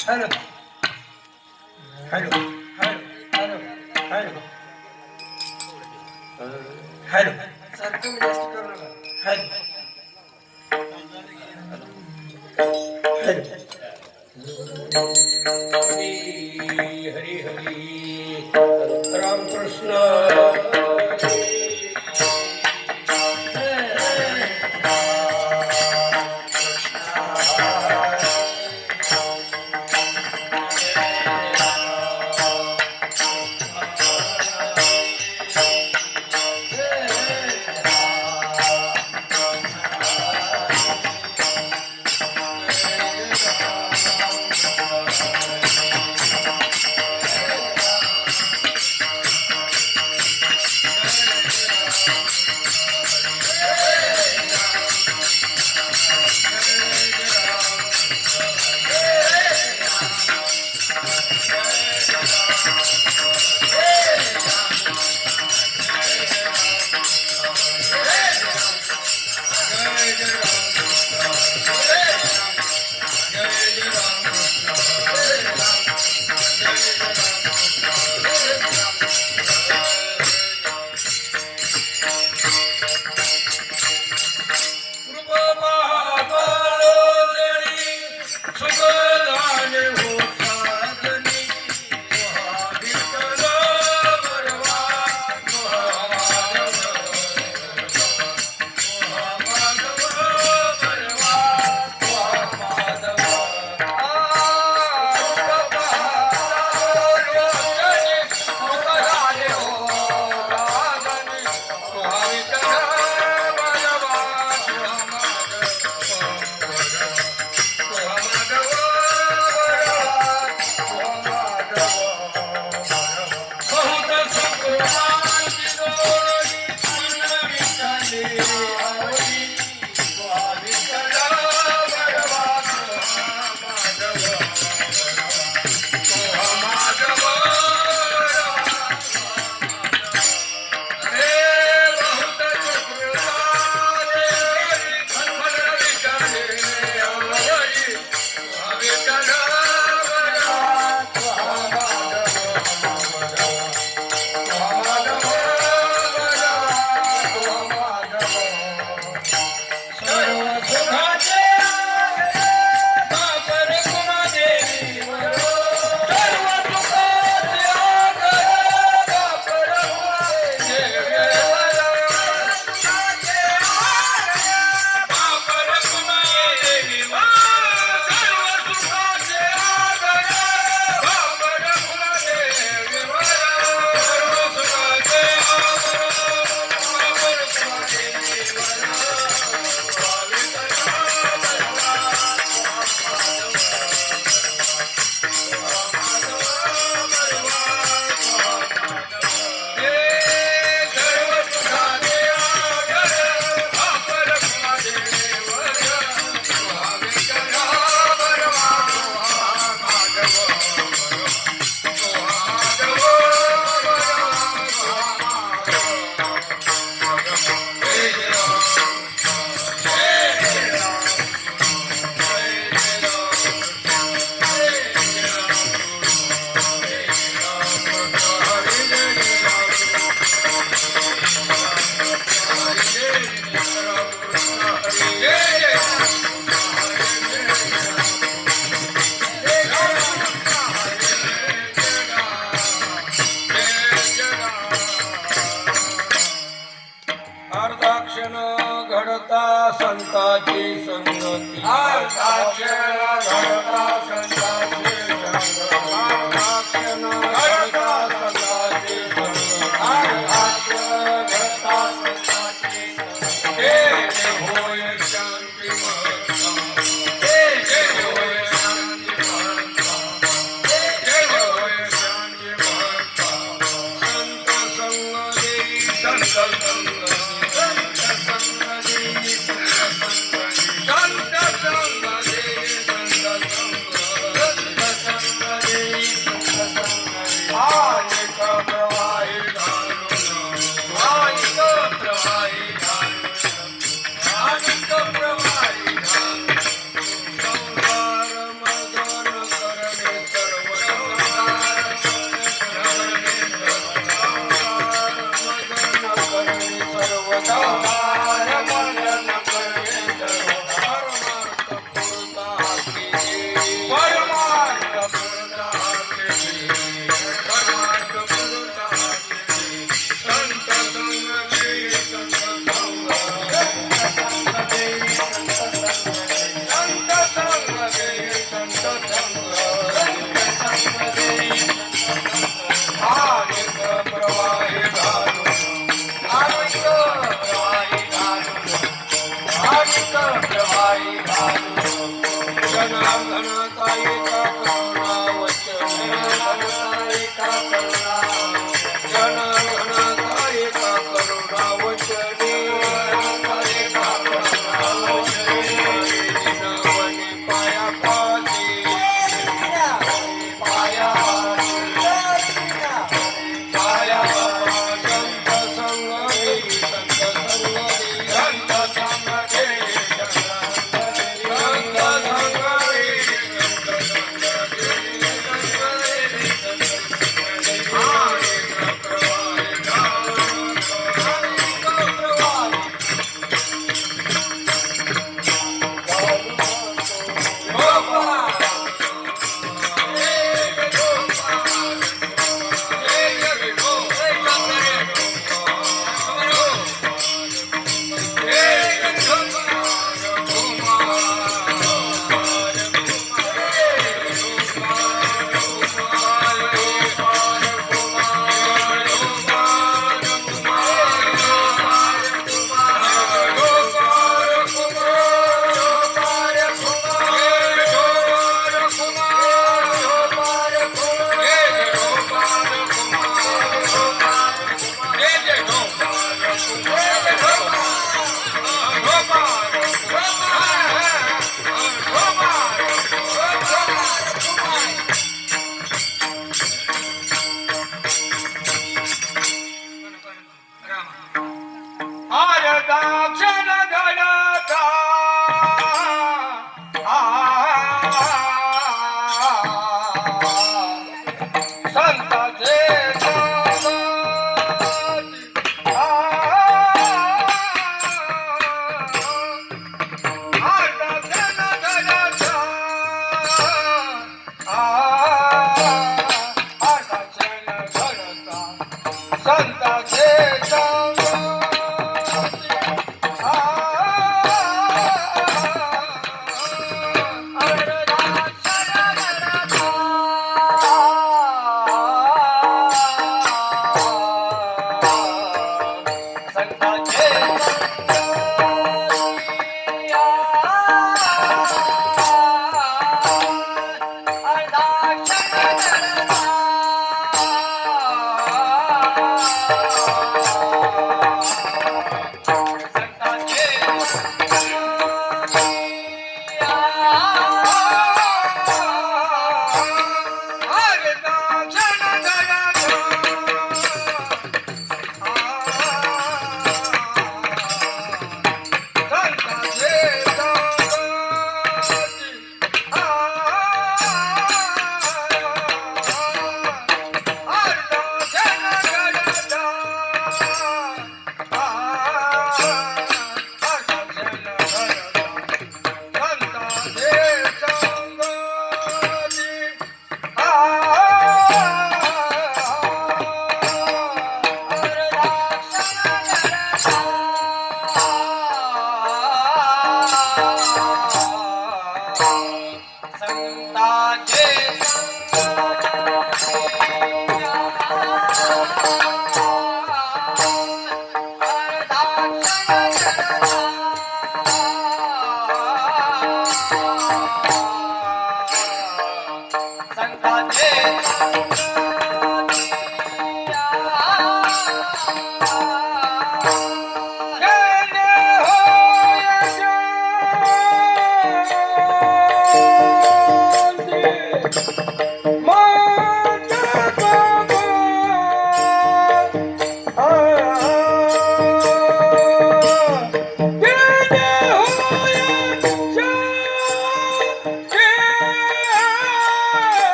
Hello hello hello hello hello sir तुम्ही जास्त करू नका हॅलो हॅलो हरी हरी हरी रामकृष्ण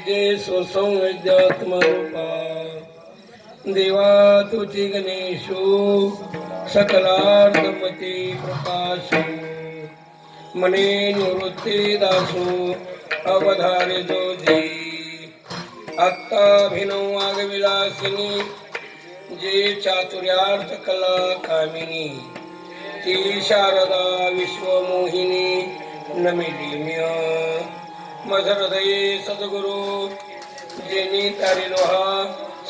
जे स्वसंवेद्यात्मरूपा देवा तुझी गणेशो सकलार्थमती प्रकाशो मने निवृत्ती दासो अवधारे जोधी आत्ताभिनव वागविलासिनी जे चातुर्यार्थ कला कामिनी ती शारदा विश्वमोहिनी नमिलिम्य मधुरदये सद्गुरु जेनी तारिलो हा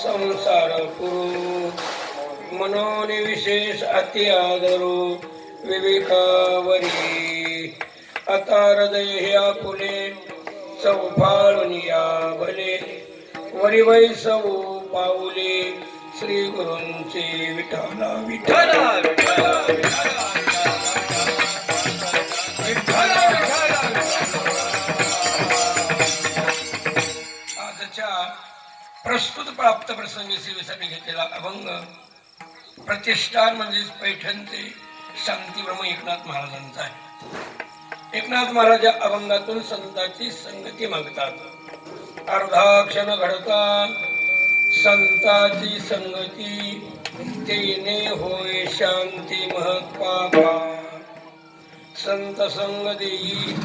संसार पुरु मनोनि विशेष अति आदरो विवेकावरी आता हृदय हे आपुले चौफाळुनिया भले वरी वैसव पाऊले श्री गुरूंचे विठ्ठला विठ्ठला आजच्या प्रस्तुत प्राप्त प्रसंगी सेवेसाठी घेतलेला अभंग प्रतिष्ठान म्हणजेच पैठणचे शांतीब्रह्म एकनाथ महाराजांचा आहे. एकनाथ महाराज या अभंगातून संतांची संगती मागतात. अर्धाक्षण घडता संताची संगती तेने होय शांती महत्पापा. संत संग देई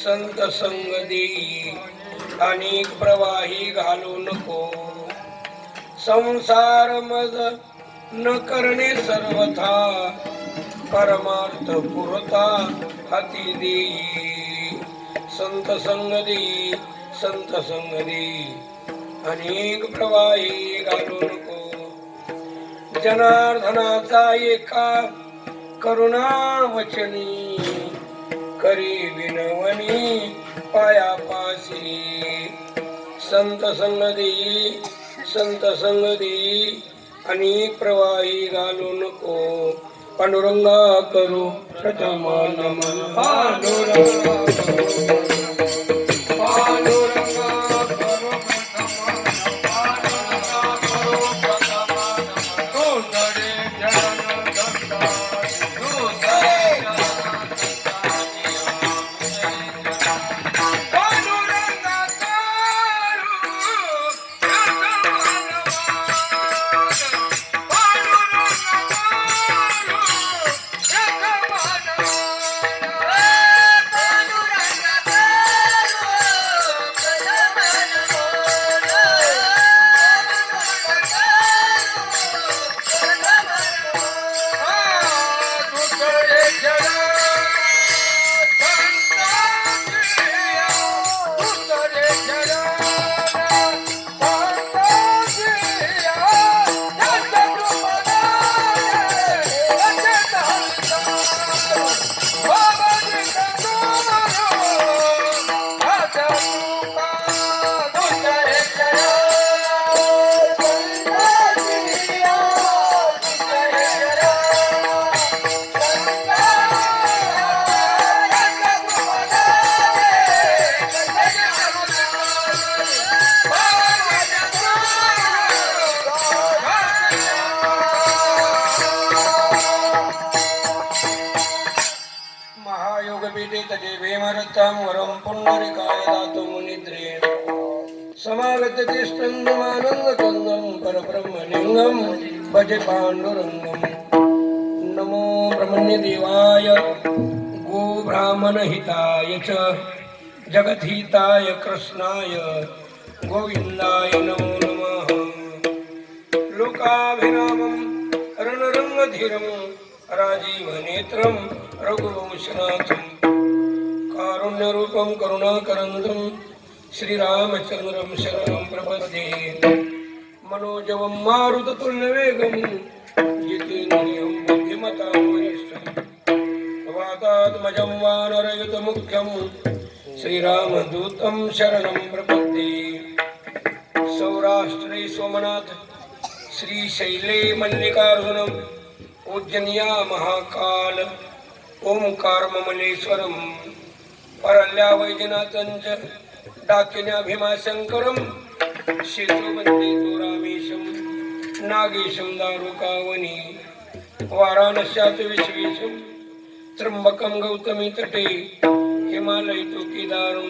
संत संग देई अनेक प्रवाही घालू नको. संसार मज न करणे सर्वथा परमार्थ पुरता हाती देई. संत संग देई संत संग देई अनेक प्रवाही घालू नको. जनार्दनाचा एका करुणा वचनी करी विनवणी पायापासी. संत संग देई संत संग देई अनेक प्रवाही घालू नको. पांडुरंगा करू प्रथम नमन पांडुरंगा वरम पुंडरीकाय दातु मुनिद्रे समागत तिष्ठन्नमानंद कंदम परब्रह्मलिंगम भजे पांडुरंगम. नमो ब्रह्मण्य देवाय गो ब्राह्मण हिताय च जगद्हिताय कृष्णाय गोविंदाय नमो नमः. लोकाभिरामं रणरंगधीरं राजीवनेत्रं रघुवंशनाथं कारुण्यरूपं करुणाकरन्दं श्रीरामचन्द्रं शरणं प्रपद्ये. मनोजवं मारुततुल्यवेगं जितेन्द्रियं बुद्धिमतां वरिष्ठं वातात्मजं वानरयुतमुख्यं श्रीरामदूतं शरणं प्रपद्ये. सौराष्ट्रे सोमनाथ श्रीशैले मल्लिकार्जुनं उज्जनिया महाकाल ओंकारममलेश्वरं परल्या वैजनाथंच डाकिन्या भीमाशंकरं शेतुवंदे तो रामेशं नागेशं दारुकावनी वाराणस्यात विश्वेशं त्र्यंबकं गौतमी तटे हिमालय तो केदारं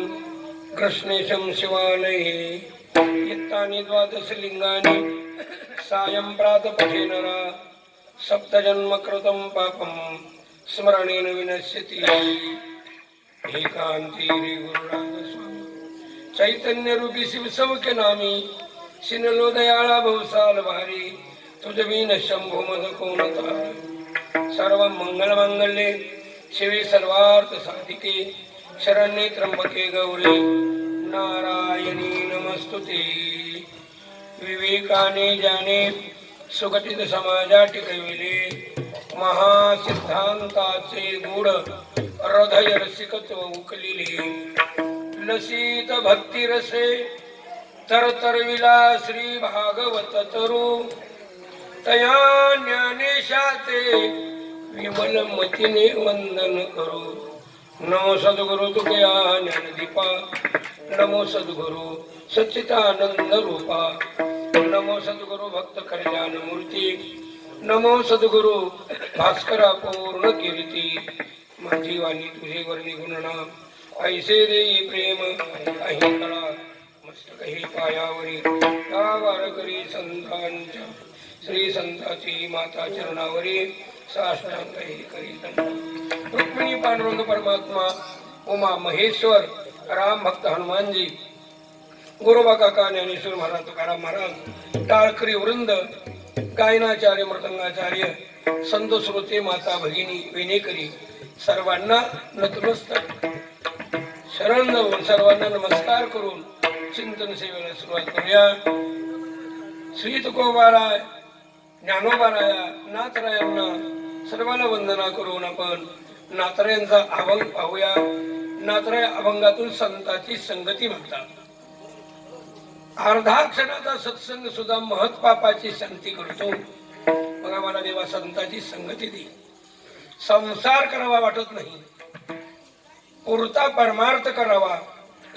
कृष्णेशं शिवालये यत्तानि द्वादशलिङ्गानि सायं प्रातपठे नरा सप्तजन्म कृतं पापं स्मरणेन विनश्यति एकांती रे गुरुराज स्वामी चैतन्य रूपी शिव सबके नामी सिनलो दयाळा भवसाल भारी तुझ विन शंभो मद कोण तारी सर्व मंगल मांगल्ये शिवे सर्वार्थ साधिके शरण्ये त्र्यंबके गौरी नारायणी नमस्तुते विवेकाने जाने सुगठित समाजा टिकविले महासिद्धांताचे गूढ हृदय रसिकत्व उकलिले लसित भक्ती रसे तरतरविला श्री भागवत तरू तया ज्ञानेशाचे विमल मतीने वंदन करू नमो सद्गुरु तुकया ज्ञानदीपा नमो सद्गुरु सच्चिदानंद रूपा नमो सद्गुरु भक्त कल्याण मूर्ती नमो सद्गुरु भास्करा पूर्ण कीर्ती माझी वाणी तुझे वर्णी गुणनाम ऐसे देई प्रेम काही कळा मस्तक हे पायावरी त्या वारकरी संतांच्या श्री संताची माता चरणावरी साष्टांग हे करी दंड रुक्मिणी पांडुरंग परमात्मा उमा महेश्वर राम भक्त हनुमानजी गुरुबा काका ज्ञानेश्वर महाराज तुकाराम महाराज टाळकरी वृंद गायनाचार्य मृदंगाचार्य संत श्रोते माता भगिनी विनेकरी सर्वांना नतमस्तक शरण जाऊन सर्वांना नमस्कार करून चिंतन सेवेला सुरुवात करूया. श्री तुकोबाराय ज्ञानोबाराया नाथरायांना सर्वांना वंदना करून आपण नाथरायांचा अभंग पाहूया. नाथराय अभंगातून संतांची संगती म्हणतात. अर्धा क्षणाचा सत्संग सुद्धा महत् पापाची शांती करतो. बघा मला देवा संतांची संगती दे. संसार करावा वाटत नाही, पुरता परमार्थ करावा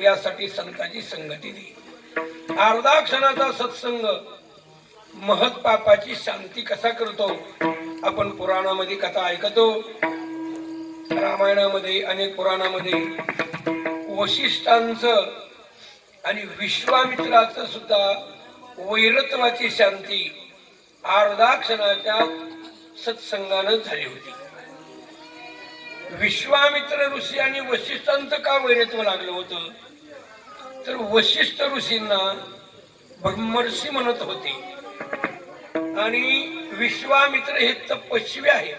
यासाठी संतांची संगती दे. अर्धा क्षणाचा सत्संग महत् पापाची शांती कसा करतो. आपण पुराणामध्ये कथा ऐकतो. रामायणामध्ये अनेक पुराणामध्ये वशिष्ठांचं आणि विश्वामित्राचं सुद्धा वैरत्वाची शांती अर्धा क्षणाच्या सत्संगानं झाली होती. विश्वामित्र ऋषी आणि वशिष्ठांचं का वैरत्व लागलं होतं तर वशिष्ठ ऋषींना ब्रह्मर्षी म्हणत होते आणि विश्वामित्र हे तपस्वी आहे.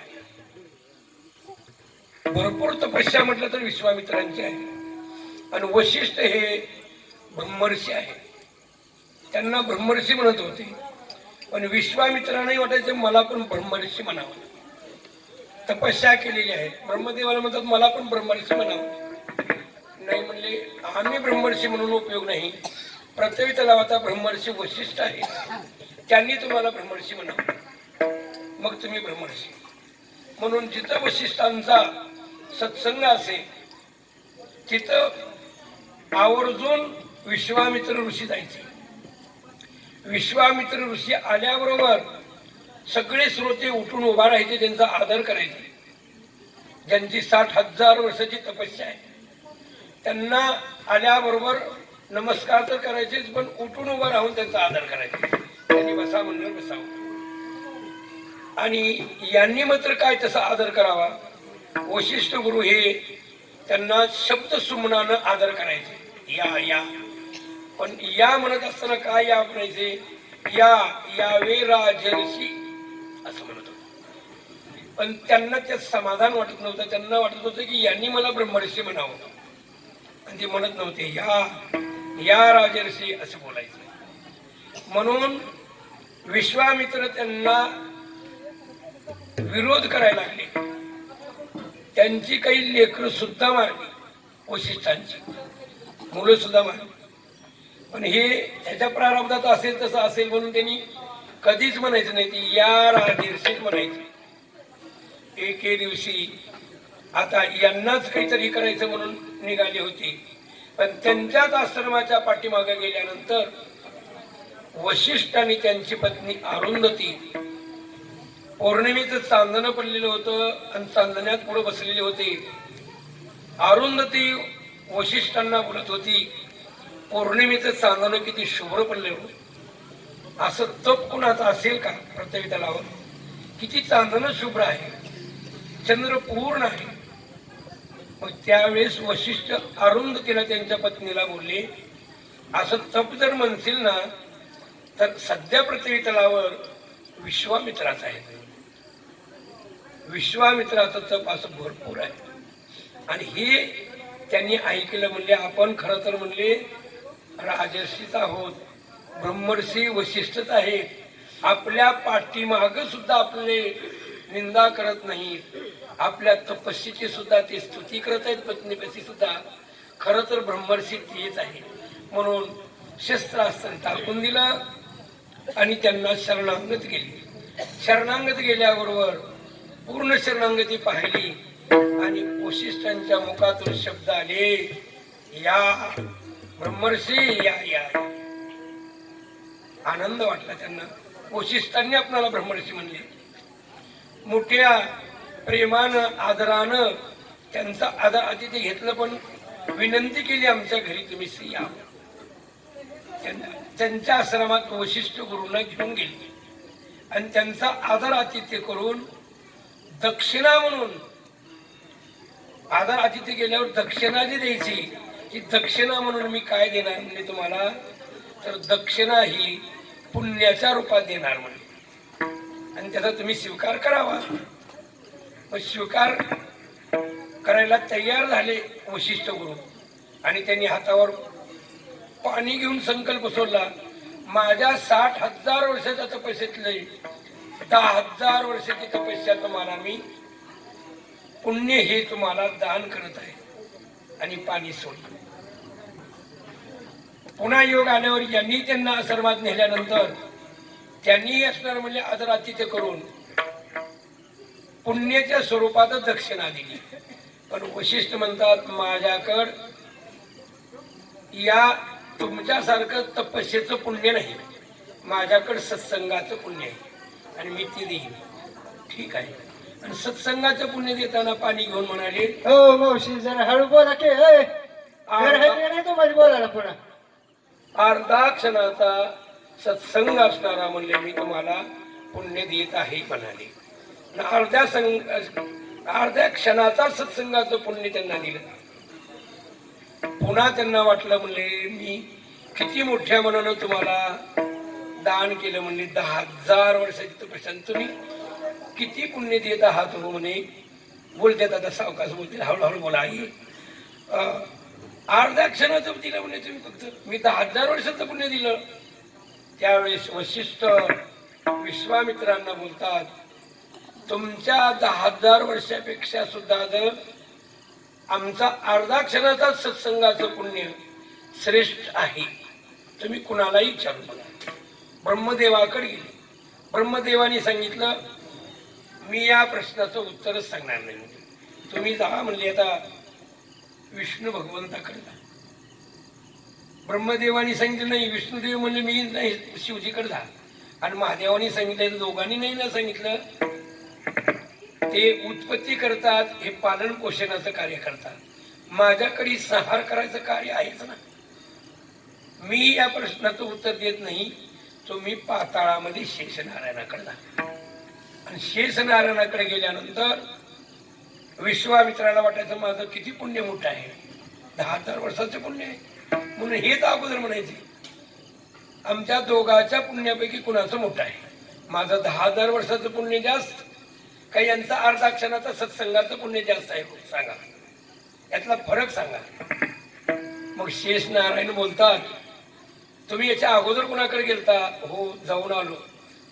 भरपूर तपस्या म्हटलं तर विश्वामित्रांची आहे आणि वशिष्ठ हे ब्रह्मर्षी आहे. त्यांना ब्रह्मर्षी म्हणत होते पण विश्वामित्रांनाही वाटायचं मला पण ब्रह्मर्षी म्हणावं. तपस्या केलेली आहे. ब्रह्मदेवाला म्हणतात मला पण ब्रह्मर्षी म्हणावं. नाही म्हणले आम्ही ब्रह्मर्षी म्हणून उपयोग नाही. प्रत्येक त्याला आता ब्रह्मर्षी वशिष्ठ आहे, त्यांनी तुम्हाला ब्रह्मर्षी म्हणावं, मग तुम्ही ब्रह्मर्षी. म्हणून जिथं वशिष्ठांचा सत्संग असेल तिथं आवर्जून विश्वामित्र ऋषी जायचे. विश्वामित्र ऋषी आल्याबरोबर सगळे श्रोते उठून उभा राहायचे, त्यांचा आदर करायचे. ज्यांची 60,000 वर्षाची तपस्या आहे त्यांना आल्याबरोबर नमस्कार तर करायचेच पण उठून उभा राहून त्यांचा आदर करायचा. त्यांनी बसा म्हणणार बसावं. आणि यांनी मात्र काय तसा आदर करावा. वशिष्ठ गुरु हे त्यांना शब्द सुमनानं आदर करायचे. या या पण या म्हणत असताना काय या म्हणायचे. या यावे राजर्षी असं म्हणत होते. पण त्यांना त्यात समाधान वाटत नव्हतं. त्यांना वाटत होतं की यांनी मला ब्रह्मर्षी म्हणावं आणि ते म्हणत नव्हते. या राजर्षी असं बोलायचं. म्हणून विश्वामित्र त्यांना विरोध करायला लागले. त्यांची काही लेकरं सुद्धा मारली, वशिष्ठांची मुलं सुद्धा मारली. पण हे त्याच्या प्रारब्धात असेल तसं असेल म्हणून त्यांनी कधीच म्हणायचं नाही. ती या राजर्षीच म्हणायचे. एके दिवशी आता यांनाच काहीतरी करायचं म्हणून निघाली होती. पण त्यांच्याच आश्रमाच्या पाठीमागे गेल्यानंतर वशिष्ठ आणि त्यांची पत्नी अरुंधती पौर्णिमेचं चांदणं पडलेलं होतं आणि चांदण्यात पुढे बसलेले होते. अरुंधती वशिष्ठांना बोलत होती पौर्णिमेचं चांदणं किती शुभ्र पडले हो. असं तप कुणाचं असेल का पृथ्वी तलावर? किती चांदणं शुभ्र आहे, चंद्र पूर्ण आहे. मग त्यावेळेस वशिष्ठ अरुंधतीला त्यांच्या पत्नीला बोलले, असं तप जर म्हणशील ना तर सध्या पृथ्वी तलावर विश्वामित्राचं आहे. विश्वामित्राचं तप असं भरपूर आहे. आणि हे त्यांनी ऐकलं. म्हणले आपण खरं तर म्हणले राजर्षीच आहोत, ब्रह्मर्षी वशिष्ठच आहेत. आपल्या पाठीमाग सुद्धा आपले निंदा करत नाहीत, आपल्या तपस्येची सुद्धा ते स्तुती करत आहेत पत्नीपशी सुद्धा. खरं तर ब्रह्मर्षी तेच आहे. म्हणून शस्त्रास्त्र टाकून दिलं आणि त्यांना शरणागत केली. शरणागत गेल्याबरोबर पूर्ण शरणागती पाहिली आणि वशिष्ठांच्या मुखातून शब्द आले, या ब्रह्मर्षी या या. आनंद वाटला त्यांना. वशिष्ठांनी आपल्याला ब्रह्मर्षी म्हणले. मोठ्या प्रेमानं आदरानं त्यांचा आदर अतिथी घेतलं, पण विनंती केली आमच्या घरी तुम्ही या. त्यांच्या आश्रमात वशिष्ठ गुरूंना घेऊन गेले आणि त्यांचा आदर आतिथ्य करून दक्षिणा म्हणून, आदर आतिथ्य केल्यावर दक्षिणा जी द्यायची, ती दक्षिणा म्हणून मी काय देणार म्हणजे तुम्हाला, तर दक्षिणा ही पुण्याच्या रूपात देणार म्हणजे, आणि त्याचा तुम्ही स्वीकार करावा. मग स्वीकार करायला तयार झाले वशिष्ठ गुरु. आणि त्यांनी हातावर पाणी घेऊन संकल्प सोडला, माझ्या 60,000 वर्षाच्या तपस्येतले 10,000 वर्षाची तपस्या तुम्हाला मी पुण्य हे तुम्हाला दान करत आहे. आणि पाणी सोडलं. पुन्हा योग आल्यावर यांनी त्यांना आश्रमात नेल्यानंतर त्यांनी असणार म्हणजे आदरातिथ्य करून पुण्याच्या स्वरूपात दक्षिणा दिली. पण वशिष्ठ म्हणतात, माझ्याकड या तुमच्यासारखं तपस्येचं पुण्य नाही, माझ्याकडे सत्संगाचं पुण्य आहे आणि मी ते देईन. ठीक आहे. आणि सत्संगाचं पुण्य देताना पाणी घेऊन म्हणाले, हो मावशी जरा हळू बोला की. नाही तो मध्ये बोलायला पुन्हा. अर्धा क्षणाचा सत्संग असणारा म्हणले मी तुम्हाला पुण्य देत आहे म्हणाले. अर्ध्या क्षणाचा सत्संगाचं पुण्य त्यांना दिलं. पुन्हा त्यांना वाटलं म्हणले मी किती मोठ्या मनानं तुम्हाला दान केलं. म्हणले 10,000 वर्षाची तपस्या, तुम्ही किती पुण्य देत आहात हो म्हणे. बोलतात आता सावकाश बोलतील, हळूहळू बोला. आई अर्ध्या क्षणाचं दिलं म्हणजे तुम्ही फक्त, मी 10,000 वर्षाचं पुण्य दिलं. त्यावेळेस वशिष्ठ विश्वामित्रांना बोलतात, तुमच्या 10,000 वर्षापेक्षा सुद्धा जर आमचा अर्धा क्षणाचा सत्संगाचं पुण्य श्रेष्ठ आहे. तुम्ही कुणालाही विचारू बघा. ब्रह्मदेवाकडे गेले. ब्रह्मदेवाने सांगितलं, मी या प्रश्नाचं उत्तरच सांगणार नाही. तुम्ही जा म्हणले आता विष्णू भगवंताकडे जा. ब्रह्मदेवानी सांगितलं नाही. विष्णुदेव म्हणले मी नाही, शिवजीकडे जा. आणि महादेवानी सांगितलं, दोघांनी नाही ना सांगितलं. ते उत्पत्ती करतात, हे पालन पोषणाचं कार्य करतात. माझ्याकडे संहार करायचं कार्य आहेच ना. मी या प्रश्नाचं उत्तर देत नाही. तुम्ही पाताळामध्ये शेषनारायणाकडे जा. आणि शेषनारायणाकडे गेल्यानंतर विश्वामित्राला वाटायचं माझं किती पुण्य मोठं आहे, 10,000 वर्षाचं पुण्य आहे. म्हणून हेच अगोदर म्हणायचे, आमच्या दोघांच्या पुण्यापैकी कुणाचं मोठं आहे. माझं 10,000 वर्षाचं पुण्य जास्त, काही यांचा अर्धा क्षणाचा सत्संगाचं पुण्य जास्त आहे. सांगा यातला फरक सांगा. मग शेष नारायण बोलतात, तुम्ही याच्या अगोदर कुणाकडे गेलता? हो जाऊन आलो.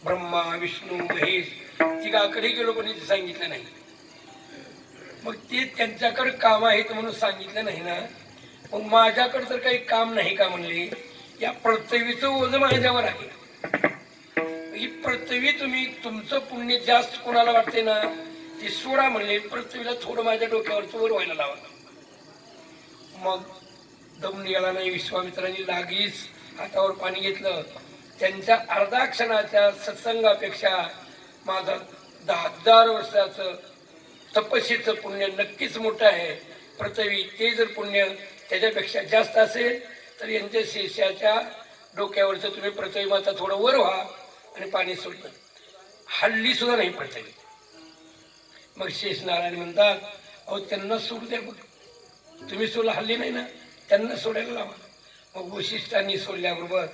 ब्रह्मा विष्णू महेश तिघाकडे गेलो, पण इथे सांगितलं नाही. मग ते त्यांच्याकडे काम आहेत म्हणून सांगितलं नाही ना. मग माझ्याकडे तर काही काम नाही का म्हणले. या पृथ्वीचं ओझं माझ्यावर आहे. ही पृथ्वी तुम्ही तुमचं पुण्य जास्त कोणाला वाटते ना ते सोडा म्हणले. पृथ्वीला थोडं माझ्या डोक्यावरचं वर व्हायला लावा. मग दम निघाला नाही. विश्वामित्रांनी लागीच हातावर पाणी घेतलं. त्यांच्या अर्धा क्षणाच्या सत्संगापेक्षा माझं 10,000 वर्षाचं तपस्येचं पुण्य नक्कीच मोठं आहे. पृथ्वी ते जर पुण्य त्याच्यापेक्षा जास्त असेल तर यांच्या शेषाच्या डोक्यावरचं तुम्ही प्रतिमाता थोडं वर व्हा आणि पाणी सोडलं. हल्ली सुद्धा नाही प्रतिमा. मग शेष नारायण म्हणतात, अहो त्यांना सोडू द्या, बघ तुम्ही सोडला हल्ली नाही ना, त्यांना सोडायला लावा. मग वशिष्ठांनी सोडल्याबरोबर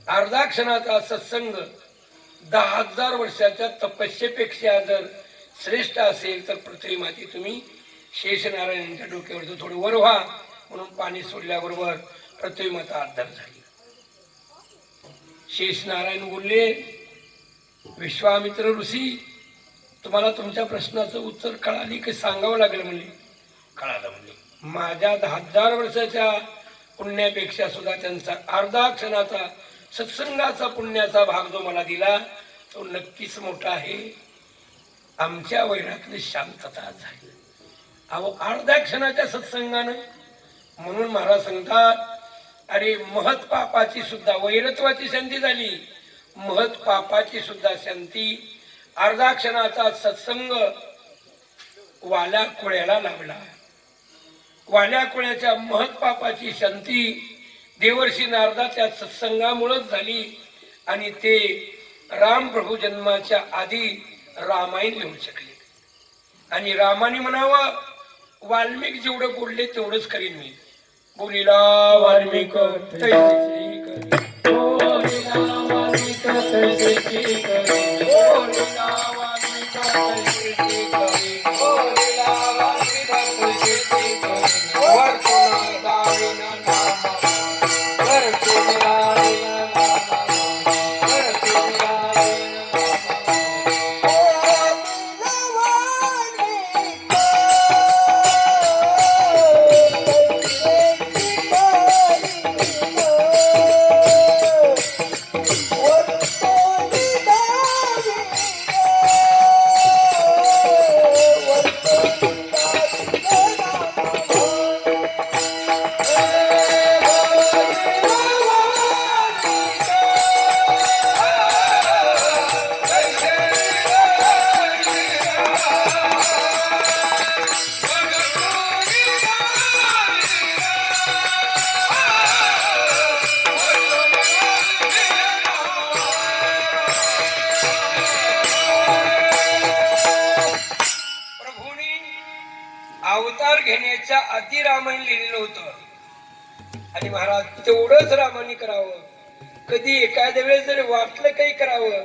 अर्धा क्षणाचा सत्संग 10,000 वर्षाच्या तपस्येपेक्षा जर श्रेष्ठ असेल तर पृथ्वी माती तुम्ही शेषनारायणांच्या डोक्यावरचं थोडं वर व्हा. म्हणून पाणी सोडल्याबरोबर पृथ्वी माता आधार झाली. शेषनारायण बोलले, विश्वामित्र ऋषी तुम्हाला तुमच्या प्रश्नाचं उत्तर कळाली की सांगावं लागेल म्हणले. कळालं म्हणले. माझ्या 10,000 वर्षाच्या पुण्यापेक्षा सुद्धा त्यांचा अर्धा क्षणाचा सत्संगाचा पुण्याचा भाग जो मला दिला तो नक्कीच मोठा आहे. आमच्या वैरातली शांतता झाली. अहो अर्ध्या क्षणाच्या सत्संगानं. म्हणून महाराज सांगतात, अरे महत पापाची सुद्धा वैरत्वाची शांती झाली, महत पापाची सुद्धा शांती अर्धा क्षणाचा सत्संग वाल्या कुळ्याला लाभला. वाल्या कुळ्याच्या महत पापाची शांती देवर्षी नारदाच्या सत्संगामुळेच झाली आणि ते राम प्रभू जन्माच्या आधी रामायण लिहू शकले. आणि रामाने म्हणावं, वाल्मिक जेवढं बोलले तेवढंच करीन मी. बोलिला वाल्मिक तैसेची करी, बोलिला वाल्मिक तैसेची करी, बोलिला वाल्मिक तैसेची करी, बोलिला वाल्मिक तैसेची करी. वर्तुना दाविना नामा, वर्तुना दाविना नामा, वर्तुना दाविना अवतार घेण्याच्या आधी रामायण लिहिलेलं होतं. आणि महाराज तेवढंच रामाने करावं. कधी एखाद्या वेळेस जरी वाटलं काही करावं,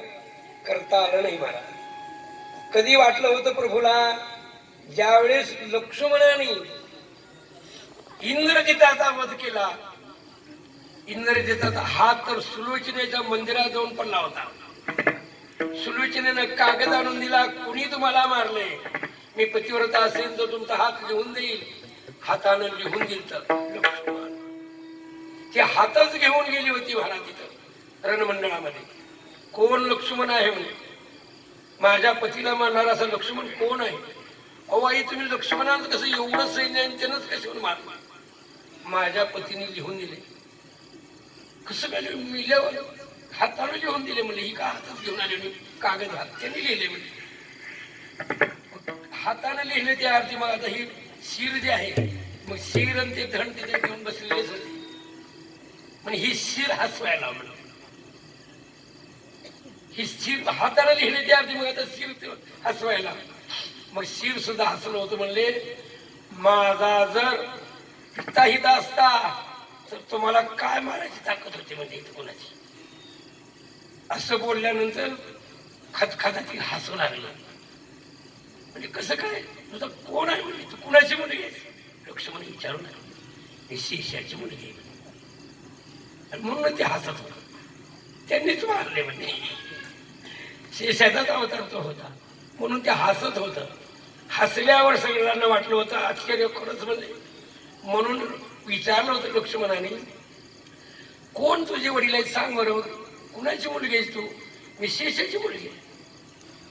करता आलं नाही महाराज. कधी वाटलं होतं प्रभूला, ज्यावेळेस लक्ष्मणाने इंद्रजिताचा वध केला. इंद्रजिताचा हात तर सुलोचनेच्या मंदिरात जाऊन पडला होता. सुलोचनेनं कागद आणून दिला, कुणी तुम्हाला मारले, मी पतिव्रता असेल तर तुमचा हात लिहून देईल. हातानं लिहून दिल तर लक्ष्मण ती हातच घेऊन गेली होती महाराज तिथं रणमंडळामध्ये. कोण लक्ष्मण आहे म्हणे, माझ्या पतीला मारणारा असा लक्ष्मण कोण आहे. अहो आई तुम्ही लक्ष्मणानं कसं एवढं सैन्य त्यानंच कसं मारणार. माझ्या पतीने लिहून दिले. कसं काय मिल्यावर हाताने लिहून दिले म्हणजे, ही का हातात घेऊन आले, कागद हात त्यांनी लिहिले म्हणजे. हाताने लिहिले त्या अर्थी. मग आता ही शिर जे आहे, मग शिर आणि ते धन तिथे घेऊन बसलेलेच होते. म्हणजे ही शिर हसवायला म्हणून ही शिर हाताने लिहिले त्या अर्थी. मग आता शिर हसवायला, मग शिर सुद्धा हसलं होतं. म्हणले माझा जर पिता हित असता तर तुम्हाला काय मारायची ताकद होती म्हणजे इथं कोणाची. असं बोलल्यानंतर खतखताची हसू लागलं. म्हणजे कसं काय, तुझा कोण आहे म्हणजे, तू कुणाची मुलगी आहे. लक्ष्मण विचारू नये, मी शेषाची मुलगी आहे. आणि म्हणून ते हसत होत. त्यांनीच मारले म्हणजे, शेषाचाच अवतार तो होता म्हणून ते हसत होत. हसल्यावर सगळ्यांना वाटलं होतं आश्चर्य खरंच म्हणजे. म्हणून विचारलं होतं लक्ष्मणाने, कोण तुझे वडील आहेत सांग बरोबर, कुणाची मुलगी आहेस तू. मी शेषाची मुलगी आहे.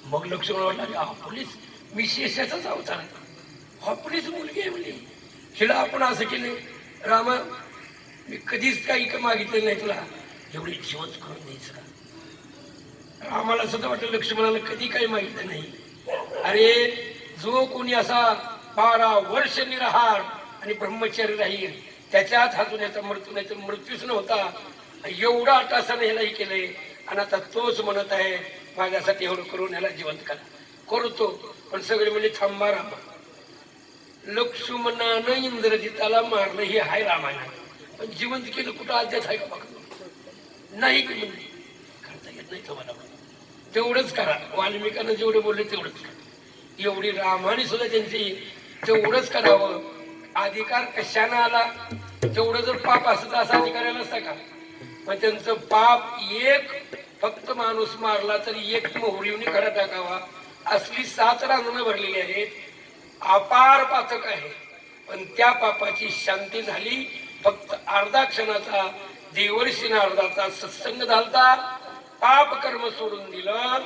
मग लक्ष्मण वाटला, आपलीच, मी शेषाचाच अवतार आहे, आपलीच मुलगी आहे म्हणजे. हिला आपण असं केलं. रामा मी कधीच काही मागितलं नाही तुला, एवढी जीवच करून द्यायचं का. आम्हाला सुद्धा वाटलं लक्ष्मणाला कधी काही मागितलं नाही. अरे जो कोणी असा 12 वर्ष निराहार आणि ब्रह्मचर्य राहील त्याच्यात हातून मृत्यू नाही तर मृत्यूच नव्हता. एवढा अट्टासाने ह्यालाही केलंय आणि आता तोच म्हणत आहे माझ्यासाठी एवढं करून ह्याला जिवंत करा. करतो पण सगळे म्हणजे थांबा रामा. लक्ष्मणानं इंद्रजिताला मारलं हे हाय रामायण, पण जिवंत केलं कुठं अध्यात आहे का बघा नाही की म्हणजे करता येत नाही तुम्हाला. तेवढंच करा. वाल्मिकानं जेवढं बोलले तेवढंच करा. एवढी रामाने सुद्धा त्यांची तेवढंच करावं. अधिकार कशाने आला? तेवढं जर पाप असत असा अधिकाऱ्याला नसता का? पण त्यांचं पाप एक फक्त माणूस मारला तरी एक मोहरीवनी खडा टाकावा असली 7 रांगणं भरलेली आहेत. अपार पातक आहे. पण त्या पापाची शांती झाली फक्त अर्धा क्षणाचा. देवर्षीने अर्धाचा सत्संग झालता. पाप कर्म सोडून दिलं,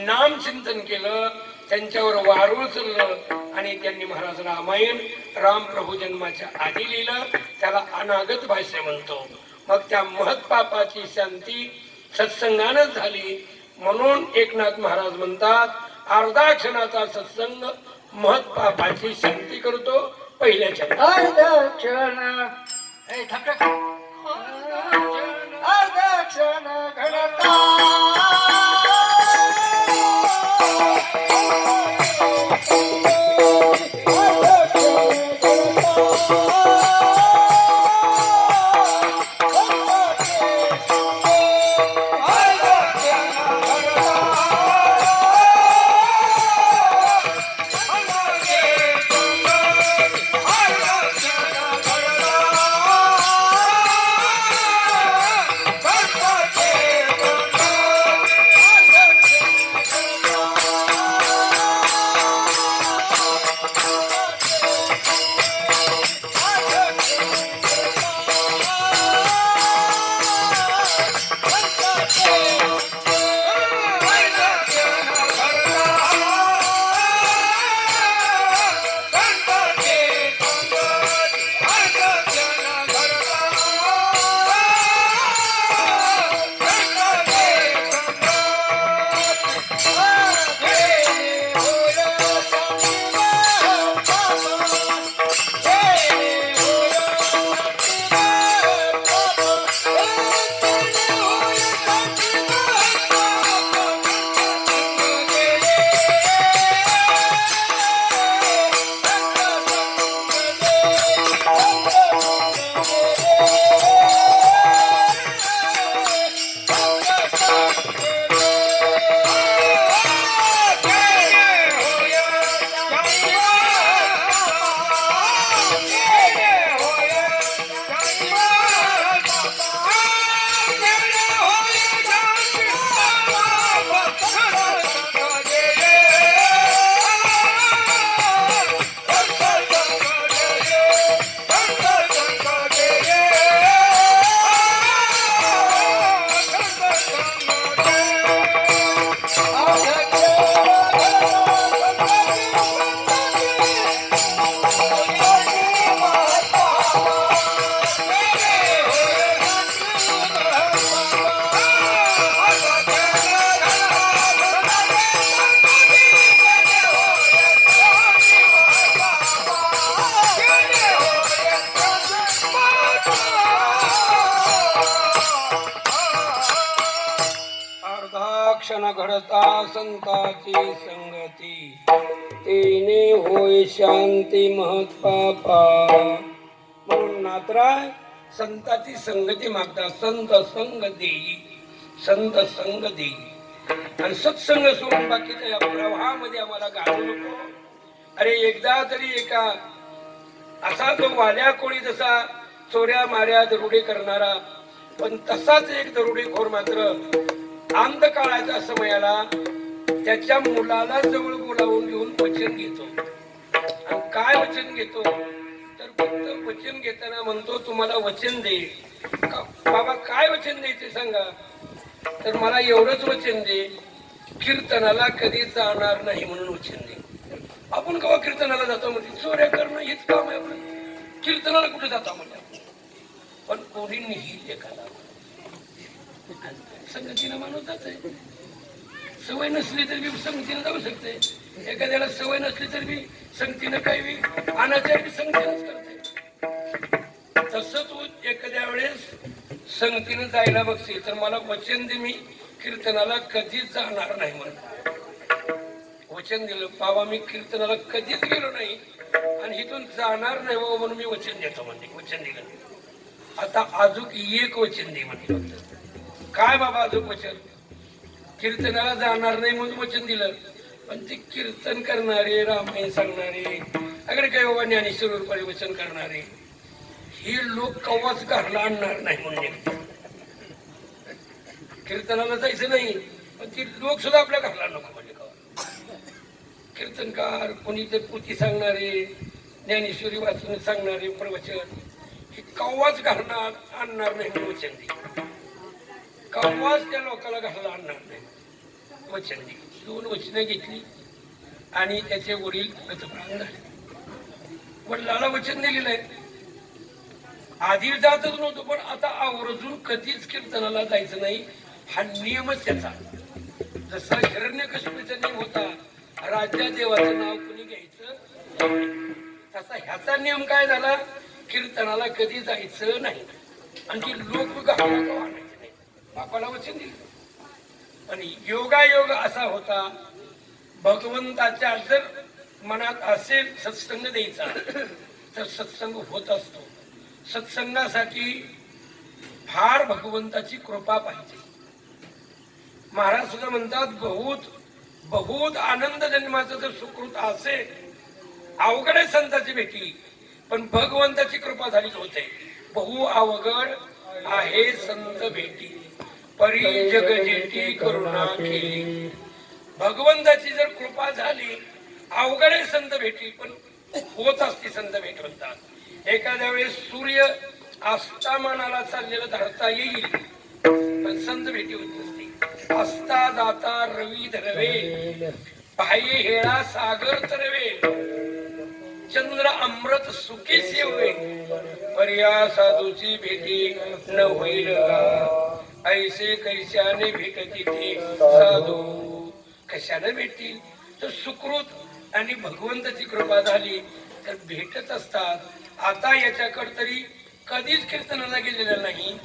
नाम चिंतन केलं, त्यांच्यावर वारूळ चललं आणि त्यांनी महाराज रामायण राम प्रभू जन्माच्या आधी लिहिलं. त्याला अनागत भाष्य म्हणतो. मग त्या महत् पापाची शांती सत्संगानच झाली. म्हणून एकनाथ महाराज म्हणतात अर्धा क्षणाचा सत्संग महत् पापाची शांती करतो. पहिल्या क्षण अर्धा क्षण अर्धा क्षण घडता क्षण घडता संताची संगती तेने होय शांती महत् पापा. म्हणून नाथराय संताची संगती मागतात. संत संग देई, संत संग देई. आणि सत्संग सोडून बाकीच्या या प्रवाहामध्ये आम्हाला घालू नको. अरे एकदा तरी एका असा जो वाल्या कोळी जसा चोऱ्या माऱ्या दरोडे करणारा, पण तसाच एक दरोडेखोर मात्र अंधकाळाच्या समयाला त्याच्या मुलाला जवळ बोलावून घेऊन वचन घेतो. आणि काय वचन घेतो तर फक्त वचन घेताना म्हणतो तुम्हाला वचन दे. बाबा काय वचन द्यायचे सांगा? तर मला एवढंच वचन दे, कीर्तनाला कधी जाणार नाही म्हणून वचन दे. आपण केव्हा कीर्तनाला जातो म्हणजे चोऱ्या करणं हेच काम आहे आपलं. कीर्तनाला कुठे जातो म्हणजे? पण कोणी नाही एखादा संगतीनं माणूस जात आहे. सवय नसली तरी बी संगतीनं जाऊ शकते. एखाद्याला सवय नसली तरी बी संगतीनं काही अनाचार संगतीनंच करते. तसं तू एखाद्या वेळेस संगतीनं जायला बघशील तर मला वचन दे, मी कीर्तनाला कधीच जाणार नाही म्हणून वचन दिलं. बाबा मी कीर्तनाला कधीच गेलो नाही आणि इथून जाणार नाही बाबा म्हणून मी वचन देतो म्हणजे वचन दिलं. आता अजून एक वचन दे म्हणजे फक्त. काय बाबा अजून वचन? कीर्तनाला जाणार नाही म्हणून वचन दिलं, पण ते कीर्तन करणारे, रामायण सांगणारे, अगदी काही बाबा ज्ञानेश्वर रूपाने वचन करणारे ही लोक कवाच घरला आणणार नाही म्हणून कीर्तनाला जायचं नाही, पण ती लोक सुद्धा आपल्या घरला नको म्हणजे कवा. कीर्तनकार, कोणी तर पुती सांगणारे, ज्ञानेश्वरी वाचून सांगणारे प्रवचन हे कवाच घरला आणणार नाही म्हणून वचन दे. कवाच त्या लोकांना घरला आणणार नाही वचन दे. 2 वचनं घेतली आणि त्याचे वडील गतप्राण झाले. वडिलाला वचन दिलेलं आहे. आधी जातच नव्हतो, पण आता आवर्जून कधीच कीर्तनाला जायचं नाही हा नियमच त्याचा. जसा हिरण्यकश्यपूचा नियम होता राज्या देवाचं नाव कुणी घ्यायचं, तसा ह्याचा नियम काय झाला, कीर्तनाला कधी जायचं नाही आणि ती लोक गावाला आणायचे नाही. बापाला वचन दिलं. आणि योगायोग असा होता, भगवंताच्या जर मनात असेल सत्संग द्यायचा तर सत्संग होत असतो. सत्संगासाठी फार भगवंताची कृपा पाहिजे. महाराज सुद्धा म्हणतात, बहुत आनंद जन्माचं जर सुकृत असेल, अवघड आहे संताची भेटी, पण भगवंताची कृपा झाली होते. बहु अवघड आहे संत भेटी, परी जग जेठी करुणा केली. भगवंताची जर कृपा झाली, अवघड आहे संत भेटी, पण होत असते संत भेट म्हणतात. एखाद्या वेळेस सूर्य आस्थामानाला चाललेला धरता येईल, पण संत भेटी होत नसते. असता जाता रवी धरवे, पाये हेळा सागर तरवे, चंद्र अमृत सुखी सेवे, पर्या साधूची भेटी न होईल ऐसे कैशाने भेटती ते साधू. कशाने भेटतील तर सुकृत आणि भगवंताची कृपा झाली तर भेटत असतात. आता याच्याकडे तरी कधीच कीर्तनाला गेलेला नाही,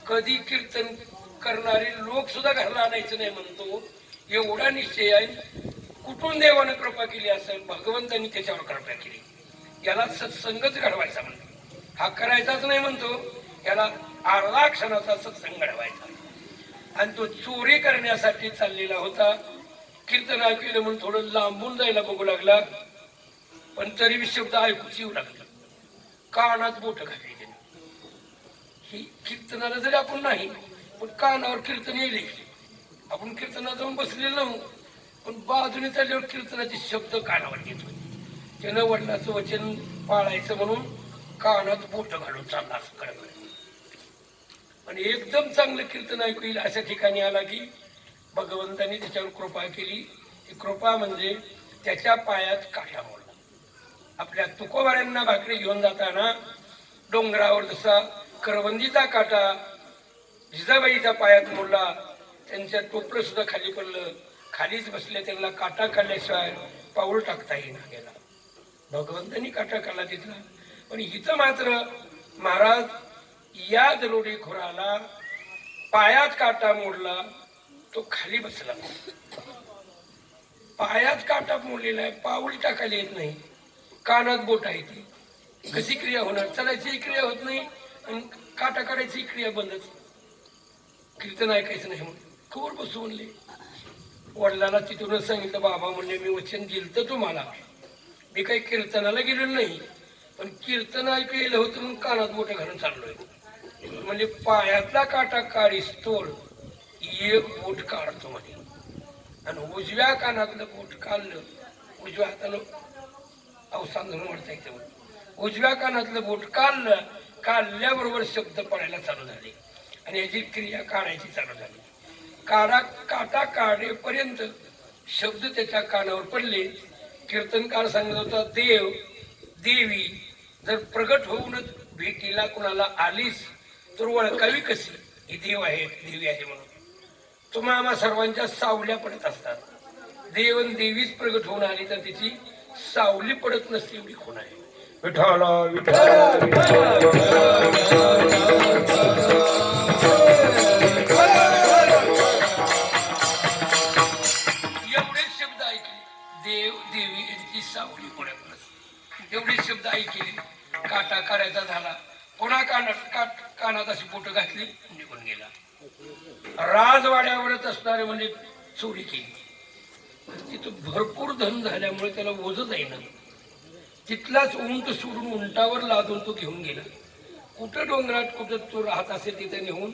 कधी कीर्तन करणारे लोक सुद्धा घरला आणायचं नाही म्हणतो, एवढा निश्चय आहे. कुठून देवानं कृपा केली असेल, भगवंतांनी त्याच्यावर कृपा केली. याला सत्संगच घडवायचा म्हणतो, हा करायचाच नाही म्हणतो, याला अर्धा क्षणाचा सत्संग घडवायचा. आणि तो चोरी करण्यासाठी चाललेला होता. कीर्तन ऐकलं म्हणून थोडं लांबून जायला बघू लागला, पण तरी शब्द ऐकूच येऊ लागला. कानात बोट घातली त्याने. ही कीर्तनाला जरी आपण नाही, पण कानावर कीर्तन येईल. आपण कीर्तनात जाऊन बसलेलो नव्हतो, पण बाजूने चालल्यावर कीर्तनाचे शब्द कानावर घेत होते. त्यानं वडिलाचं वचन पाळायचं म्हणून कानात बोट घालून चालला असं कडकडे. आणि एकदम चांगलं कीर्तन ऐकू येईल अशा ठिकाणी आला की भगवंतांनी त्याच्यावर कृपा केली. ती कृपा म्हणजे त्याच्या पायात काटा मोडला. आपल्या तुकोबाऱ्यांना भाकरी घेऊन जाताना डोंगरावर जसा करवंदीचा काटा जिजाबाईच्या पायात मोडला, त्यांच्या टोपलं सुद्धा खाली पडलं. खालीच बसले, त्यांना काटा काढल्याशिवाय पाऊल टाकता येईना गेला. भगवंतांनी काटा काढला तिथला. पण इथं मात्र महाराज या दरोडेखोराला पायात काटा मोडला, तो खाली बसला. पायात काटा मोडलेला आहे, पाऊल टाकायला येत नाही, कानात बोट आहे, ती कशी क्रिया होणार? चलायची क्रिया होत नाही आणि काटा काढायची क्रिया बंदच. कीर्तन ऐकायचं नाही म्हणून खोर बसू म्हणले. वडिलांना तिथूनच सांगितलं, बाबा म्हणले मी वचन दिलं तर तुम्हाला, मी काही कीर्तनाला गेलेलो नाही, पण कीर्तन ऐकू येलं होतं म्हणून कानात बोट घालून चाललोय. म्हणजे पायातला काटा काढीस तोड एक बोट काढतो म्हणे. आणि उजव्या कानातलं बोट काढलं, उजव्या हातानं अवसान धरून म्हणता येतं. उजव्या कानातलं बोट काढलं, काढल्याबरोबर शब्द पडायला चालू झाले आणि याची क्रिया काढायची चालू झाली. काटा काढेपर्यंत शब्द त्याच्या कानावर पडले. कीर्तनकार सांगत होता, देव देवी जर प्रगट होऊनच भेटीला कुणाला आलीस तर ओळखावी कशी ही देव आहे देवी आहे म्हणून. तुम्हा आम्हा सर्वांच्या सावल्या पडत असतात. देव देवीच प्रगट होऊन आली तर तिची सावली पडत नसते एवढी खूण आहे. विठ्ठल विठ्ठल एवढे शब्द ऐकले. देव देवी यांची सावली पडत एवढे शब्द ऐकले. काटा करायचा झाला. पुन्हा कानात अशी बोट घातली, निघून गेला. राजवाड्यावरच असणारे म्हणजे चोरी केली. तिथं भरपूर धन झाल्यामुळे त्याला ओझ जाईना. तिथलाच उंट सोडून उंटावर लादून तो घेऊन गेला. कुठं डोंगरात कुठं तो राहत असेल तिथे नेऊन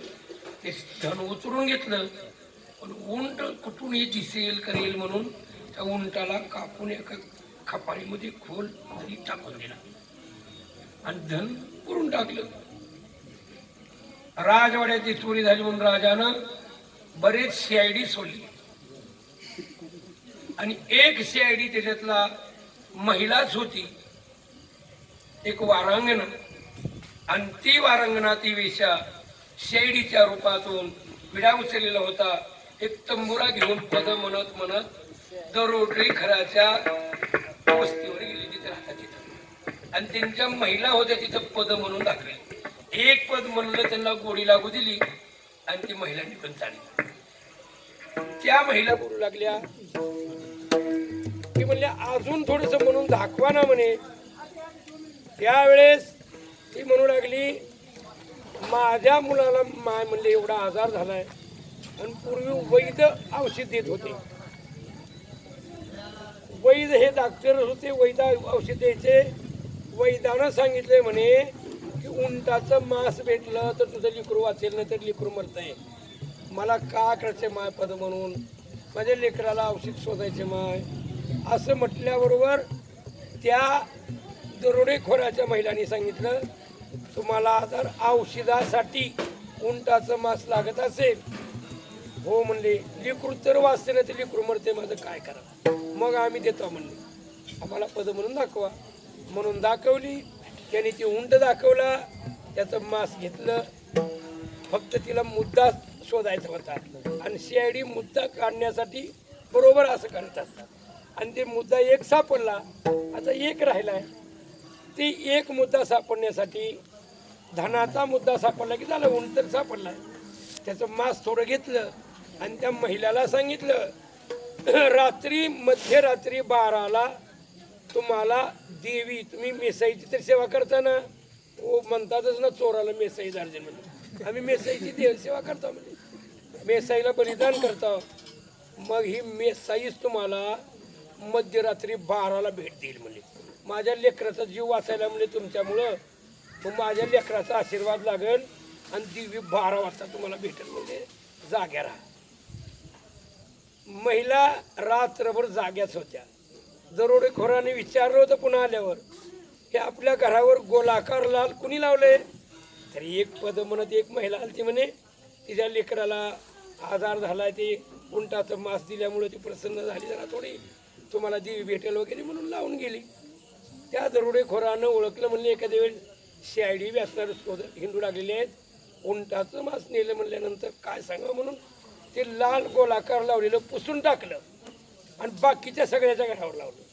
ते धन उचलून घेतलं. पण उंट कुठूनही दिसेल करेल म्हणून त्या उंटाला कापून एका खपाळीमध्ये खोल दरी टाकून दिला आणि धन पुरून टाकलं. राजवाड्याची चोरी झाली म्हणून राजानं बरेच सीआयडी सोडली आणि एक सीआयडी त्याच्यातला महिलाच होती, एक वारांगणा. आणि ती वारांगणा, ती वेश्या सीआयडीच्या रूपातून विडा उचललेला होता. एक तंबुरा घेऊन पद म्हणत म्हणत दरोडेखोराच्या वस्तीवर गेली, तिथे राहतात तिथं. आणि त्यांच्या महिला होत्या तिथं पद म्हणून दाखवले. एक पद म्हणलं त्यांना गोडी लागू दिली आणि ती महिला निघून चालली. त्या महिला बोलू लागल्या की म्हणल्या अजून थोडस म्हणून दाखवा ना म्हणे. त्यावेळेस ती म्हणू लागली माझ्या मुलाला माय म्हणले एवढा आजार झालाय आणि पूर्वी वैद्य औषध देत होते. वैद्य हे डॉक्टर होते, वैद्य औषध द्यायचे. वैद्यानं सांगितले म्हणे की उंटाचं मांस भेटलं तर तुझं लिकरू वाचेल, नाही तर लिकरू मरतंय. मला का करायचे माय पद म्हणून, माझ्या लेकराला औषध शोधायचे माय. असं म्हटल्याबरोबर त्या दरोडेखोराच्या महिलांनी सांगितलं तुम्हाला जर औषधासाठी उंटाचं मांस लागत असेल, हो म्हणले, लिकरू तर वाचते ना, ते लिकरू मरते, माझं काय करा. मग आम्ही देतो म्हणले, आम्हाला पद म्हणून दाखवा. म्हणून दाखवली. त्याने ती उंट दाखवला, त्याचं मांस घेतलं. फक्त तिला मुद्दा शोधायचा होता आणि सीआयडी मुद्दा काढण्यासाठी बरोबर असं करत असतात. आणि ते मुद्दा एक सापडला, आता एक राहिलाय. ते एक मुद्दा सापडण्यासाठी धनाचा मुद्दा सापडला की झालं, उंट तर सापडलाय. त्याचं मांस थोडं घेतलं आणि त्या महिलाला सांगितलं रात्री मध्यरात्री 12ला तुम्हाला देवी, तुम्ही मेसाईची तर सेवा करता ना, हो म्हणतातच ना चोराला मेसाई दार्जन म्हणजे, आम्ही मेसाईची देव सेवा करतो म्हणजे, मेसाईला बलिदान करतो. मग ही मेसाईच तुम्हाला मध्यरात्री 12ला भेट देईल म्हणजे. माझ्या लेकराचा जीव वाचायला म्हणजे तुमच्यामुळं, मग माझ्या लेकराचा आशीर्वाद लागेल आणि देवी 12 वाजता तुम्हाला भेटेल म्हणजे जाग्या राहा. महिला रात्रभर जाग्याच होत्या. दरोडेखोराने विचारलं होतं पुन्हा आल्यावर, हे आपल्या घरावर गोलाकार लाल कुणी लावले. तरी एक पद म्हणत एक महिला आलती म्हणे, तिच्या लेकराला आजार झाला, ते उंटाचं मांस दिल्यामुळे ती प्रसन्न झाली, जरा थोडी तुम्हाला देवी भेटेल वगैरे म्हणून लावून गेली. त्या दरोडेखोरानं ओळखलं म्हणले एखाद्या वेळेस सीआयडी व्यासणार शोध हिंदू लागलेले आहेत. उंटाचं मांस नेलं म्हणल्यानंतर काय सांगा म्हणून ते लाल गोलाकार लावलेलं पुसून टाकलं आणि बाकीच्या सगळ्याच्या घरावर लावलं.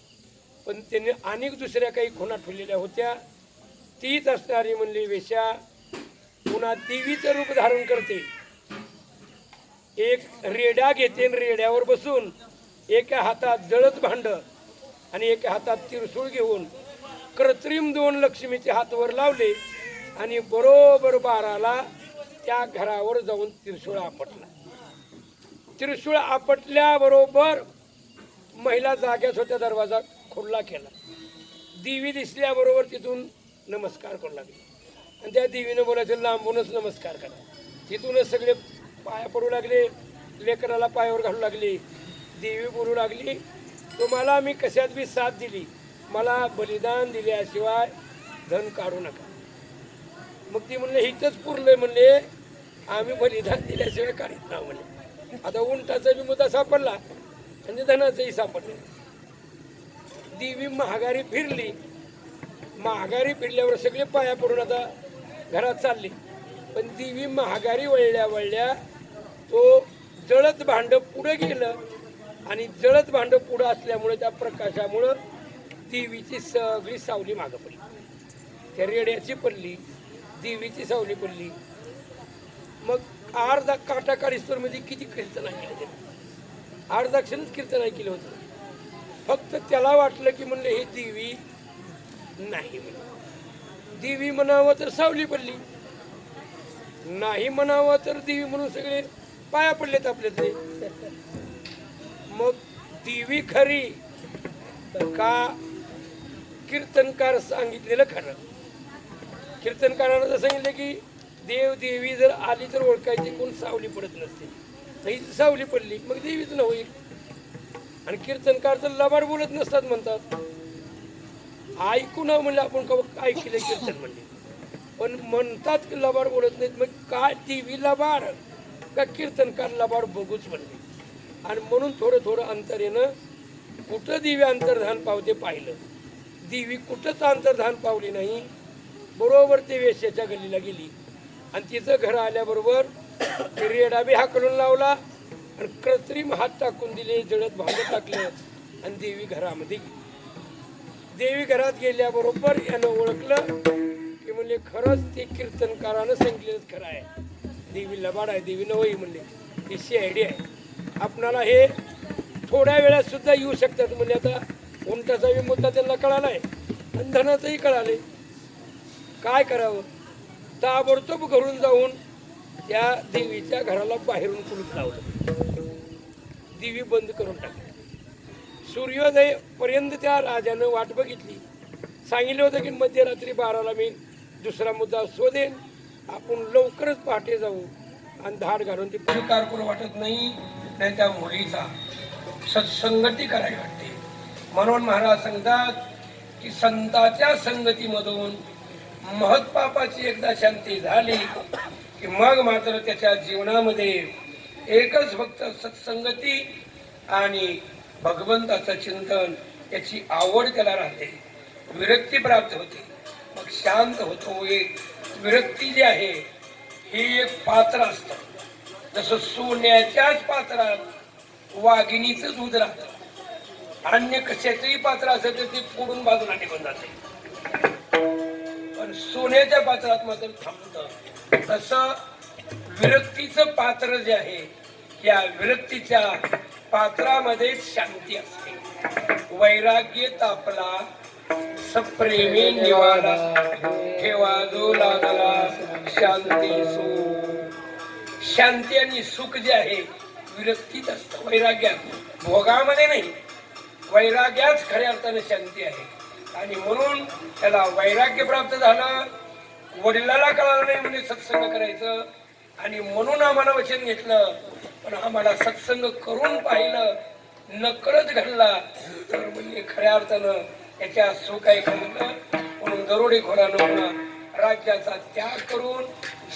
पण त्याने अनेक दुसऱ्या काही खुणा ठेवलेल्या होत्या. तीच असणारी म्हणली वेश्या पुन्हा देवीचं रूप धारण करते. एक रेड्या घेते आणि रेड्यावर बसून एका हातात जळत भांड आणि एका हातात तिरसूळ घेऊन कृत्रिम 2 लक्ष्मीचे हात वर लावले आणि बरोबर 12ला त्या घरावर जाऊन तिरसूळ आपटला. तिरसूळ आपटल्याबरोबर महिला जाग्याच होत्या, दरवाजा खुल्ला केला. देवी दिसल्याबरोबर तिथून नमस्कार करू लागली आणि त्या देवीनं बोलायचं लांबूनच नमस्कार करा. तिथूनच सगळे पाया पडू लागले, लेकराला पायावर घालू लागले. देवी बोलू लागली तुम्हाला मी कशात बी साथ दिली, मला बलिदान दिल्याशिवाय धन काढू नका. मग ती म्हणले हिथंच पुरलंय म्हणले, आम्ही बलिदान दिल्याशिवाय काढीत ना म्हणले. आता उंटाचा बी मुद्दा सापडला म्हणजे धनाचंही सापडलं. देवी महागारी फिरली. महागारी फिरल्यावर सगळे पाया पडून आता घरात चालले. पण देवी महागारी वळल्या तो जळत भांड पुढे गेलं आणि जळत भांड पुढं असल्यामुळे त्या प्रकाशामुळं देवीची सगळी सावली मागं पडली. त्या रेड्याची पडली, देवीची सावली पडली. मग अर्धा काटा काढीस्तोर मध्ये किती कीर्तन ऐकलं त्याने, अर्धाक्षणच कीर्तन ऐकलं होतं. फक्त त्याला वाटलं की म्हणलं हे देवी नाही, म्हणलं देवी म्हणावं तर सावली पडली, नाही म्हणावं तर देवी म्हणून सगळे पाया पडलेत आपले ते. मग देवी खरी का कीर्तनकार सांगितलेलं खरं? कीर्तनकारानं जर सांगितलं की देव देवी जर आली तर ओळखायची, कोण सावली पडत नसते, ही सावली पडली मग देवीच न होईल. आणि कीर्तनकार तर लबाड बोलत नसतात म्हणतात. ऐकून म्हणलं आपण का ऐकलं कीर्तन म्हणले, पण म्हणतात की लबाड बोलत नाहीत. मग काय देवी लबाड का कीर्तनकार लबाड बघूच म्हणले. आणि म्हणून थोडं थोडं अंतर येणं, कुठं देवी अंतर्धान पावते पाहिलं. देवी कुठंच अंतर्धान पावली नाही. बरोबर ते वेश्याच्या गल्लीला गेली आणि तिचं घर आल्याबरोबर रेडा बी हाकलून लावला आणि कृत्रिम हात टाकून दिले, जळत भांडं टाकलं आणि देवी घरामध्ये गेली. देवी घरात गेल्याबरोबर यानं ओळखलं की म्हणले खरंच ते कीर्तनकारानं सांगितलेलंच खरं आहे, देवी लबाड आहे, देवी नवई म्हणले. ही CID आहे. आपणाला हे थोड्या वेळात सुद्धा येऊ शकतात. म्हणजे आता उंटाचा बी मुद्दा त्यांना कळाला आहे आणि धनाचंही कळाले. काय करावं? ताबडतोब घरून जाऊन त्या देवीच्या घराला बाहेरून कुलूप लावलं, देवी बंद करून टाकली. सूर्योदय पर्यंत त्या राजानं वाट बघितली. सांगितलं होतं की मध्यरात्री 12ला मी दुसरा मुद्दा शोधेन, आपण लवकरच पहाटे जाऊ आणि धाड घालून ती स्वीकार करू वाटत नाही. नाही त्या मुलीचा सत्संगती करावी वाटते. म्हणून महाराज सांगतात की संतांच्या संगतीमधून महत्पापाची एकदा शांती झाली की मग मात्र त्याच्या जीवनामध्ये एकच फक्त सत्संगती आणि भगवंताचं चिंतन, याची आवड त्याला राहते, विरक्ती प्राप्त होते, मग शांत होतो. एक विरक्ती जी आहे ही एक पात्र असतं. जसं सोन्याच्याच पात्रात वाघिणीचं दूध राहतं, अन्य कशाचंही पात्र असेल तर ते फोडून बाजूला निघून जाते, पण सोन्याच्या पात्रात मात्र थांबतं. तसं विरक्तीचं पात्र जे आहे, या विरक्तीच्या पात्रामध्ये शांती असते. वैराग्य तापला सप्रेमी निवाला, ठेवा जो लागला शांती सुख. शांती आणि सुख जे आहे विरक्तीत असतं, वैराग्यात, भोगामध्ये नाही. वैराग्याच खऱ्या अर्थाने शांती आहे. आणि म्हणून त्याला वैराग्य प्राप्त झालं. वडिलाला कळालं नाही म्हणजे सत्संग करायचं, आणि म्हणून आम्हाला वचन घेतलं. पण आम्हाला सत्संग करून पाहिलं, नकळत घडला तर म्हणजे खऱ्या अर्थानं याच्या सुख आहे खरं. म्हणून दरोडेखोरानं म्हणा राज्याचा त्याग करून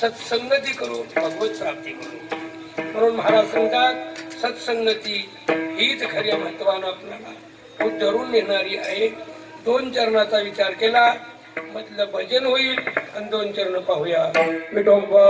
सत्संगती करून भगवत प्राप्ती करून. म्हणून महाराज सांगतात सत्संगती हीच खऱ्या महत्वानं आपल्याला उद्धरून नेणारी आहे. 2 चरणाचा विचार केला म्हटलं भजन होईल आणि 2 चरण पाहूया. विठोबा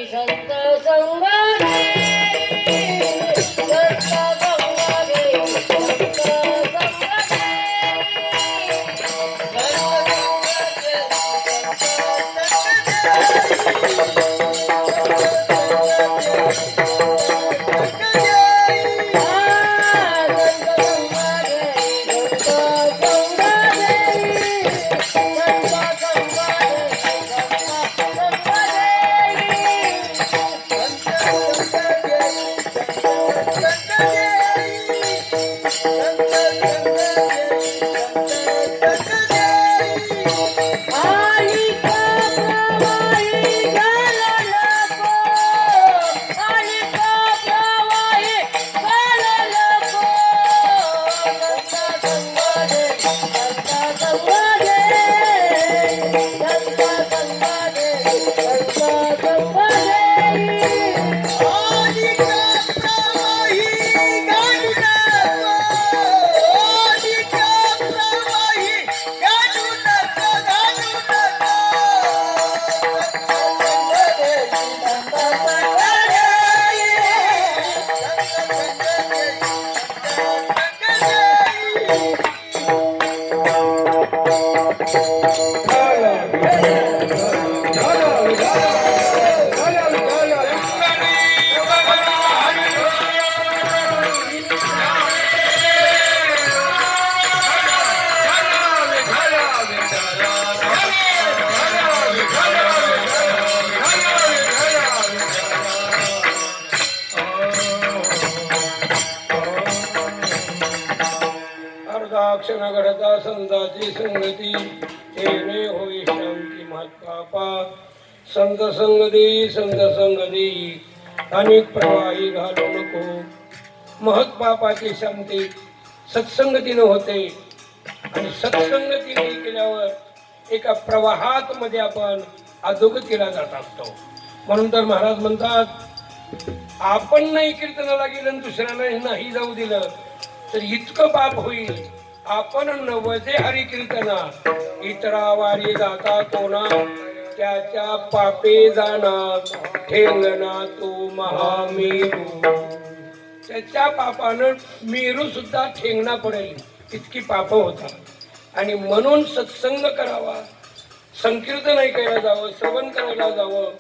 संत संग घे संत संग घे संत संग क्षण घडता संताची संगती तेने होई शांती महात्पापा संत संग देई संत संग देई अनेक प्रवाही घालू नको महत्पापाची शांती सत्संगतीनं होते आणि सत्संगतीने केल्यावर एका प्रवाहात मध्ये आपण अधोगतीला जात असतो. म्हणून तर महाराज म्हणतात आपण नाही कीर्तनाला गेलं आणि दुसऱ्याला नाही जाऊ दिलं तर इतकं पाप होईल. आपण नवजे हरी कीर्तना इतरा वारी जाता कोणा त्याच्या पापे जाणार ठेंगणा तो महामेरू. त्याच्या पापानं मेरू सुद्धा ठेंगणा पडेल इतकी पाप होतात. आणि म्हणून सत्संग करावा संकीर्तन ऐकायला जावं श्रवण करायला जावं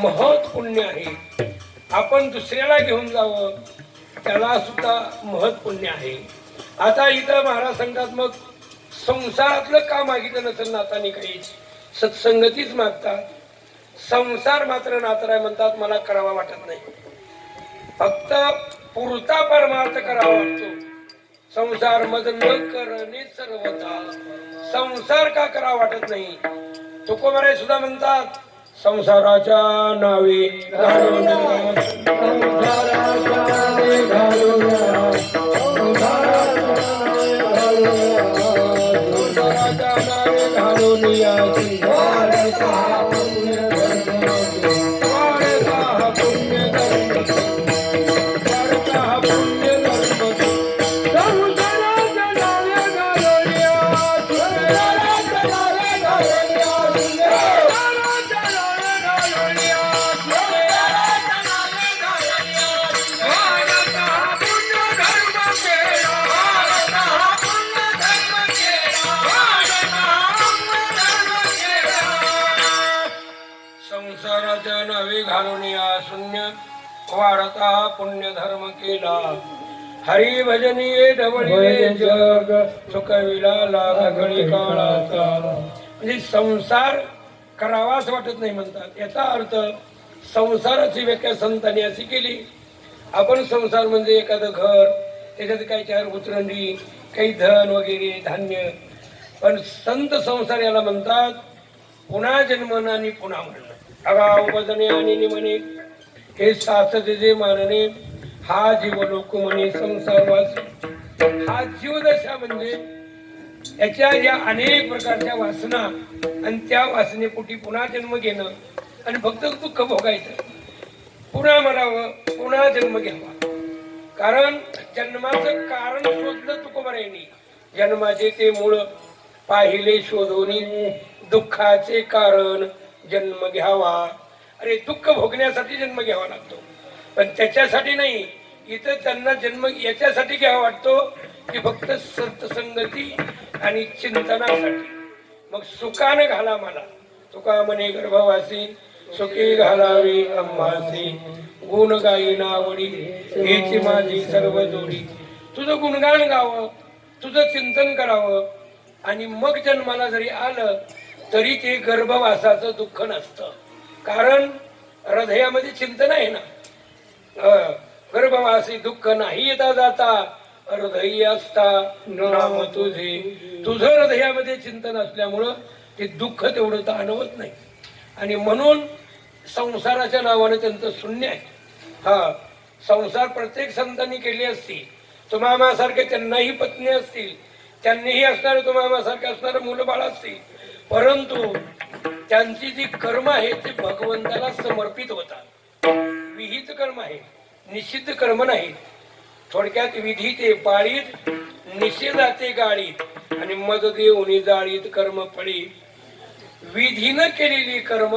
महत् पुण्य आहे. आपण दुसऱ्याला घेऊन जावं त्याला सुद्धा महत् पुण्य आहे. आता इथं महाराज सांगतात मग संसारातलं का मागितलं नसेल नातानी काही सत्संगतीच मागतात. संसार मात्र नातराय म्हणतात मला करावा वाटत नाही. फक्त पुरता परमार्थ करावा वाटतो. संसार मज न करणे सर्वथा. संसार का करावा वाटत नाही. तुकोबाराय सुद्धा म्हणतात संसाराच्या नावे घालून संसाराच्या नावे घालून या शून्य वाढता पुण्य धर्म केला. हरी भजनीये ढवळीले जग चुकविला लाग घडी काळाचा. म्हणजे संसार करावाच वाटत नाही म्हणतात. याचा अर्थ संसाराची व्याख्या संतांनी अशी केली. आपण संसार म्हणजे एखादं घर त्याच्यात काही चार उतरंडी काही धन वगैरे धान्य. पण संत संसार याला म्हणतात पुन्हा जन्मन आणि पुन्हा मरण. अगाव भजने आणि निमने हे सासते जे मानणे हा जीव लोक म्हणे संसारवास. हा जीवदशा म्हणजे याच्या या अनेक प्रकारच्या वासना आणि त्या वासनेपोटी पुन्हा जन्म घेणं आणि फक्त दुःख भोगायचं. पुन्हा मरावं पुन्हा जन्म घ्यावा. कारण जन्माचं कारण शोधलं तुकोबारायांनी. जन्माचे ते मूळ पाहिले शोधून दुःखाचे कारण जन्म घ्यावा. अरे दुःख भोगण्यासाठी जन्म घ्यावा लागतो, पण त्याच्यासाठी नाही. इथं त्यांना जन्म याच्यासाठी घ्यावा वाटतो की फक्त सत्संगती आणि चिंतनासाठी. मग सुखाने घाला मला, तुका म्हणे गर्भवासी सुखी घालावी अंबासी, गुण गाई नावडी हेची माझी सर्व जोडी. तुझं गुणगान गावं, तुझं चिंतन करावं, आणि मग जन्माला जरी आलं तरी ते गर्भवासाचं दुःख नसतं, कारण हृदयामध्ये चिंतन आहे ना. गर्भवासी दुःख नाही येता जाता, हृदय असता नाम तुझे. तुझं हृदयामध्ये चिंतन असल्यामुळं ते दुःख तेवढं जाणवत नाही, आणि म्हणून संसाराच्या नावाने त्यांचं शून्य आहे. हा संसार प्रत्येक संतांनी केली असती, तुम्हामासारखे त्यांनाही पत्नी असतील, त्यांनीही असणारे तुम्हामासारखे असणारे मुलं बाळ असतील, परंतु त्यांची जी कर्म आहे ते भगवंताला समर्पित होतात. विहित कर्म आहे, निषिद्ध कर्म नाही. थोडक्यात विधी ते पाळीत, निषेधाते गाळीत, आणि मद देऊनी जाळीत कर्म फळीत. विधीनं केलेली कर्म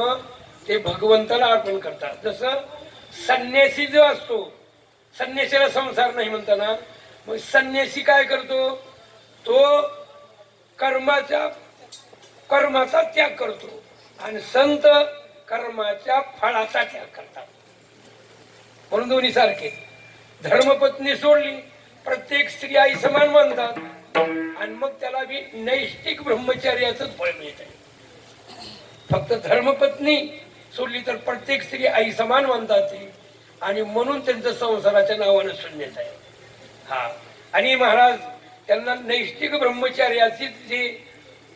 ते भगवंताला अर्पण करतात. जसं संन्यासी जो असतो, संन्यासीला संसार नाही म्हणताना, मग संन्यासी काय करतो, तो कर्माचा त्याग करतो, आणि संत कर्माच्या फळाचा त्याग करतात. म्हणून दोन्ही सारखे. धर्मपत्नी सोडली, प्रत्येक स्त्री आई समान मानतात, आणि मग त्याला बी नैष्टिक ब्रह्मचर्याचंच फळ मिळत आहे. फक्त धर्मपत्नी सोडली तर प्रत्येक स्त्री आई समान मानतात ते, आणि म्हणून त्यांचं संसाराच्या नावानं शून्यच आहे. हा, आणि महाराज त्यांना नैष्टिक ब्रह्मचर्याचे जे